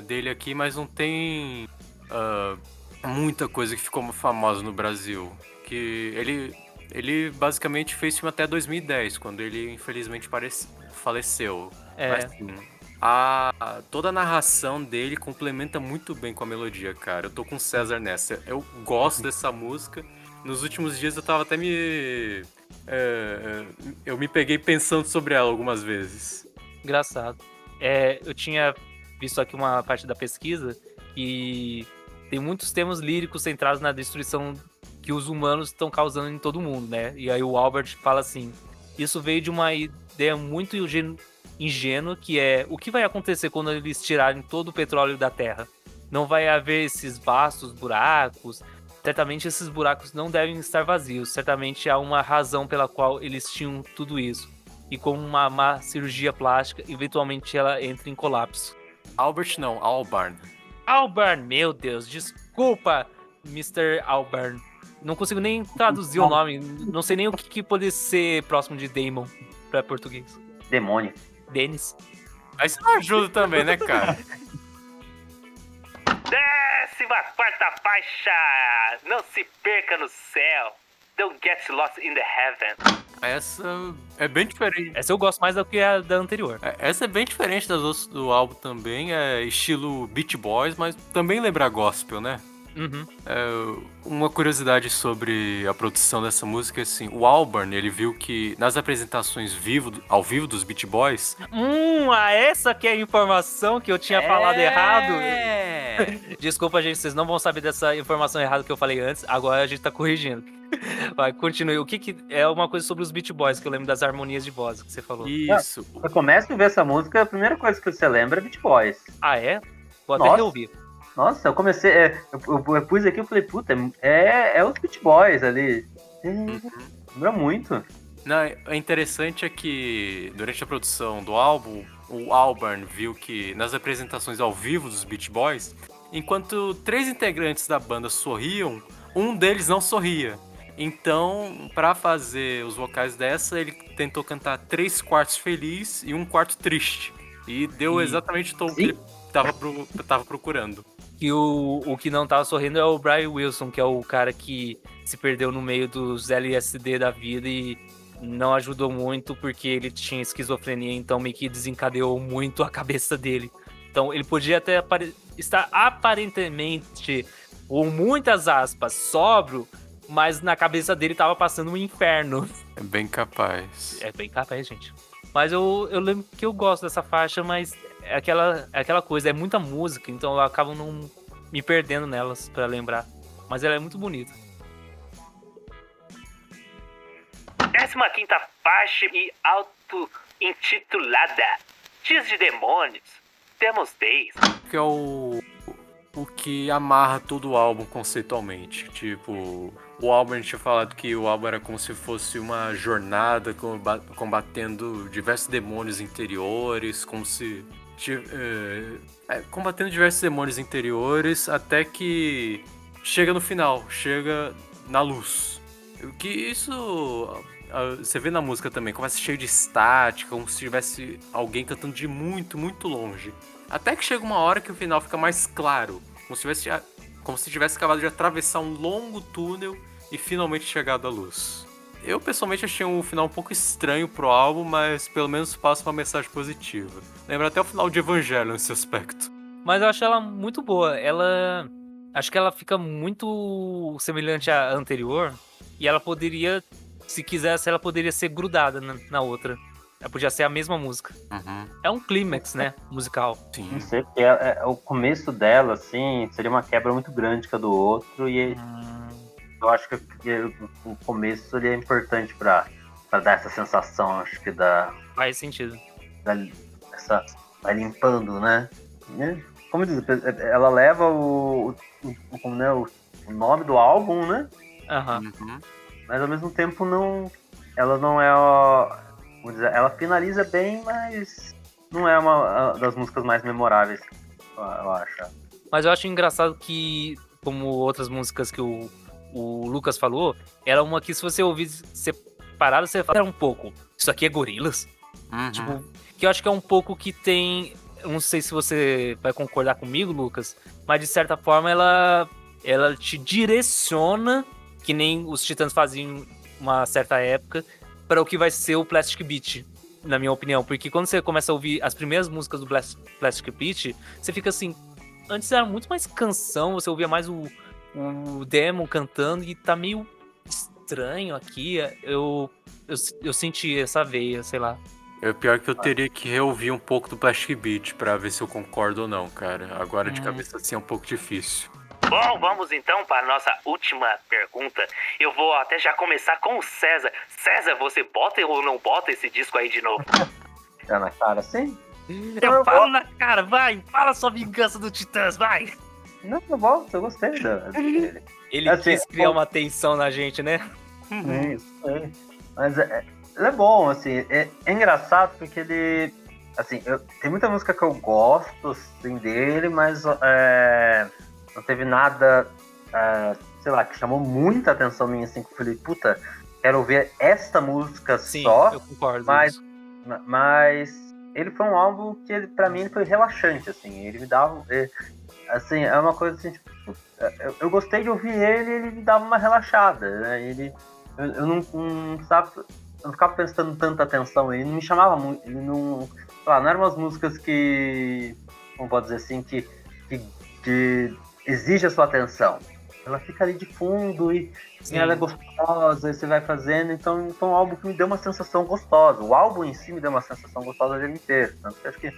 dele aqui, mas não tem muita coisa que ficou famosa no Brasil. Que ele basicamente fez filme até 2010, quando ele infelizmente faleceu. Mas assim, toda a narração dele complementa muito bem com a melodia, cara. Eu tô com o César nessa. Eu gosto dessa música. Nos últimos dias eu tava até eu me peguei pensando sobre ela algumas vezes. Engraçado. Eu tinha visto aqui uma parte da pesquisa que tem muitos temas líricos centrados na destruição que os humanos estão causando em todo mundo, né? E aí o Albert fala assim: isso veio de uma ideia muito ingênua, que é o que vai acontecer quando eles tirarem todo o petróleo da Terra? Não vai haver esses vastos buracos. Certamente esses buracos não devem estar vazios. Certamente há uma razão pela qual eles tinham tudo isso. E como uma má cirurgia plástica, eventualmente ela entra em colapso. Albert não, Albarn. Albarn, meu Deus, desculpa, Mr. Albarn. Não consigo nem traduzir o nome. Não sei nem o que pode ser próximo de Damon pra português. Demônio. Dennis. Mas isso não ajuda também, né, cara? 14ª faixa. Não se perca no céu. Don't get lost in the heaven. Essa é bem diferente. Essa eu gosto mais do que a da anterior. Essa é bem diferente das outras do álbum também. É estilo Beach Boys, mas também lembra gospel, né? Uhum. Uma curiosidade sobre a produção dessa música é assim, o Albarn, ele viu que nas apresentações ao vivo dos Beach Boys... Essa que é a informação que eu tinha falado errado. Desculpa, gente, vocês não vão saber dessa informação errada que eu falei antes, agora a gente tá corrigindo. Vai, continue. O que é uma coisa sobre os Beach Boys, que eu lembro das harmonias de voz que você falou. Isso. Você começa a ver essa música, a primeira coisa que você lembra é Beach Boys. Ah, é? Vou até reouvir. Nossa, eu comecei. Eu pus aqui e falei, puta, é os Beach Boys ali. Lembra muito. Não, é interessante é que durante a produção do álbum, o Auburn viu que nas apresentações ao vivo dos Beach Boys, enquanto 3 integrantes da banda sorriam, um deles não sorria. Então, pra fazer os vocais dessa, ele tentou cantar 3 quartos feliz e 1 quarto triste. E deu exatamente o tom que ele tava procurando. Que o que não tava sorrindo é o Brian Wilson, que é o cara que se perdeu no meio dos LSD da vida e não ajudou muito porque ele tinha esquizofrenia, então meio que desencadeou muito a cabeça dele. Então ele podia até estar aparentemente, com muitas aspas, sóbrio, mas na cabeça dele tava passando um inferno. É bem capaz. É bem capaz, gente. Mas eu lembro que eu gosto dessa faixa, mas é aquela coisa, é muita música, então eu acabo não me perdendo nelas pra lembrar. Mas ela é muito bonita. 15ª faixa e auto-intitulada Dias de Demônios, Temos Days. Que é o que amarra todo o álbum conceitualmente. Tipo, o álbum, a gente tinha falado que o álbum era como se fosse uma jornada combatendo diversos demônios interiores, como se... combatendo diversos demônios interiores até que chega no final, chega na luz. O que isso... Você vê na música também, começa cheio de estática, como se tivesse alguém cantando de muito, muito longe. Até que chega uma hora que o final fica mais claro, como se tivesse acabado de atravessar um longo túnel e finalmente chegado à luz. Eu pessoalmente achei um final um pouco estranho pro álbum, mas pelo menos passa uma mensagem positiva. Lembra até o final de Evangelho nesse aspecto. Mas eu acho ela muito boa. Acho que ela fica muito semelhante à anterior. E ela poderia, se quisesse, ela poderia ser grudada na outra. Ela podia ser a mesma música. Uhum. É um clímax, né? Musical. Sim. Não sei, porque o começo dela, assim, seria uma quebra muito grande que a do outro, e eu acho que o começo ele é importante pra dar essa sensação, acho que Faz sentido. vai limpando, né? Como diz, ela leva o nome do álbum, né? Uhum. Mas ao mesmo tempo ela não é vamos dizer, ela finaliza bem, mas não é uma das músicas mais memoráveis, eu acho. Mas eu acho engraçado que, como outras músicas que o Lucas falou, era uma que se você ouvisse separado, você fala, um pouco, isso aqui é Gorillaz? Uhum. Tipo, que eu acho que é um pouco que tem, eu não sei se você vai concordar comigo, Lucas, mas de certa forma ela te direciona, que nem os Titãs faziam em uma certa época, para o que vai ser o Plastic Beach, na minha opinião. Porque quando você começa a ouvir as primeiras músicas do Plastic Beach, você fica assim, antes era muito mais canção, você ouvia mais o Damon cantando e tá meio estranho aqui. Eu senti essa veia, sei lá. É pior que eu teria que reouvir um pouco do Plastic Beach pra ver se eu concordo ou não, cara. Agora de cabeça assim é um pouco difícil. Bom, vamos então para a nossa última pergunta. Eu vou até já começar com o César. César, você bota ou não bota esse disco aí de novo? Tá na cara, sim? Eu falo na cara, vai! Fala sua vingança do Titãs, vai! Não, eu volto, eu gostei dele. Ele Assim, quis criar uma tensão na gente, né? Isso. Mas ele é bom, assim, é engraçado porque ele, assim, tem muita música que eu gosto, assim, dele, mas não teve nada, sei lá, que chamou muita atenção minha, assim, que eu falei, puta, quero ouvir esta música. Sim, só. eu concordo. Mas ele foi um álbum que, pra mim, ele foi relaxante, assim, ele me dava, assim, é uma coisa assim, tipo, eu gostei de ouvir ele me dava uma relaxada, né, eu não ficava prestando tanta atenção, ele não me chamava muito, ele não, sei lá, não eram umas músicas que, como pode dizer assim, que exige a sua atenção. Ela fica ali de fundo e ela é gostosa, e você vai fazendo, então é um álbum que me deu uma sensação gostosa. O álbum em si me deu uma sensação gostosa dele inteiro. Tanto que acho que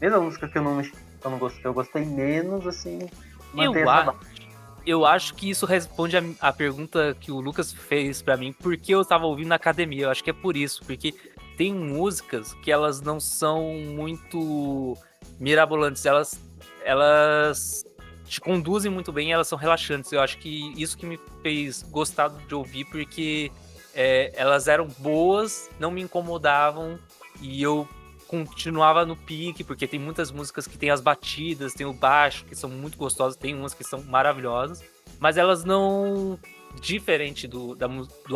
mesmo a música que eu não gostei, eu gostei menos, assim, eu acho que isso responde a pergunta que o Lucas fez pra mim, porque eu tava ouvindo na academia. Eu acho que é por isso, porque tem músicas que elas não são muito mirabolantes, elas te conduzem muito bem e elas são relaxantes. Eu acho que isso que me fez gostar de ouvir, porque elas eram boas, não me incomodavam e eu continuava no pique, porque tem muitas músicas que tem as batidas, tem o baixo, que são muito gostosas, tem umas que são maravilhosas, mas elas não, diferente do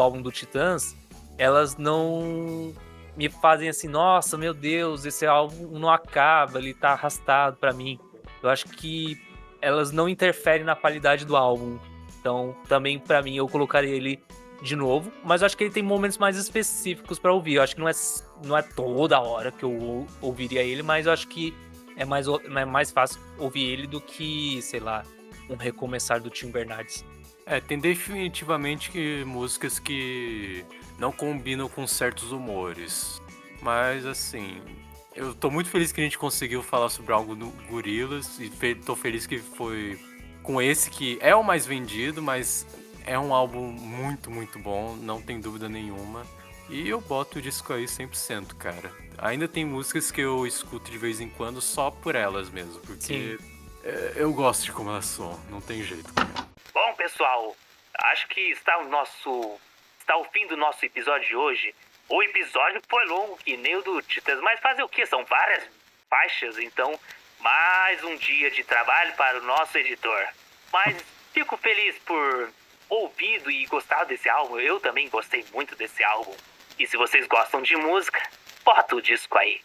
álbum do Titãs, elas não me fazem assim, nossa, meu Deus, esse álbum não acaba, ele tá arrastado pra mim. Eu acho que elas não interferem na qualidade do álbum. Então, também pra mim, eu colocaria ele de novo, mas eu acho que ele tem momentos mais específicos pra ouvir. Eu acho que não é toda hora que eu ouviria ele, mas eu acho que é mais fácil ouvir ele do que, sei lá, um Recomeçar do Tim Bernardes. Tem definitivamente músicas que não combinam com certos humores. Mas, assim, eu tô muito feliz que a gente conseguiu falar sobre algo do Gorillaz. E tô feliz que foi com esse que é o mais vendido, mas é um álbum muito, muito bom, não tem dúvida nenhuma. E eu boto o disco aí 100%, cara. Ainda tem músicas que eu escuto de vez em quando só por elas mesmo, porque eu gosto de como elas são, não tem jeito. Bom, pessoal, acho que está o fim do nosso episódio de hoje. O episódio foi longo, que nem o do Titãs, mas fazer o quê? São várias faixas, então mais um dia de trabalho para o nosso editor. Mas fico feliz por ouvido e gostado desse álbum. Eu também gostei muito desse álbum. E se vocês gostam de música, bota o disco aí.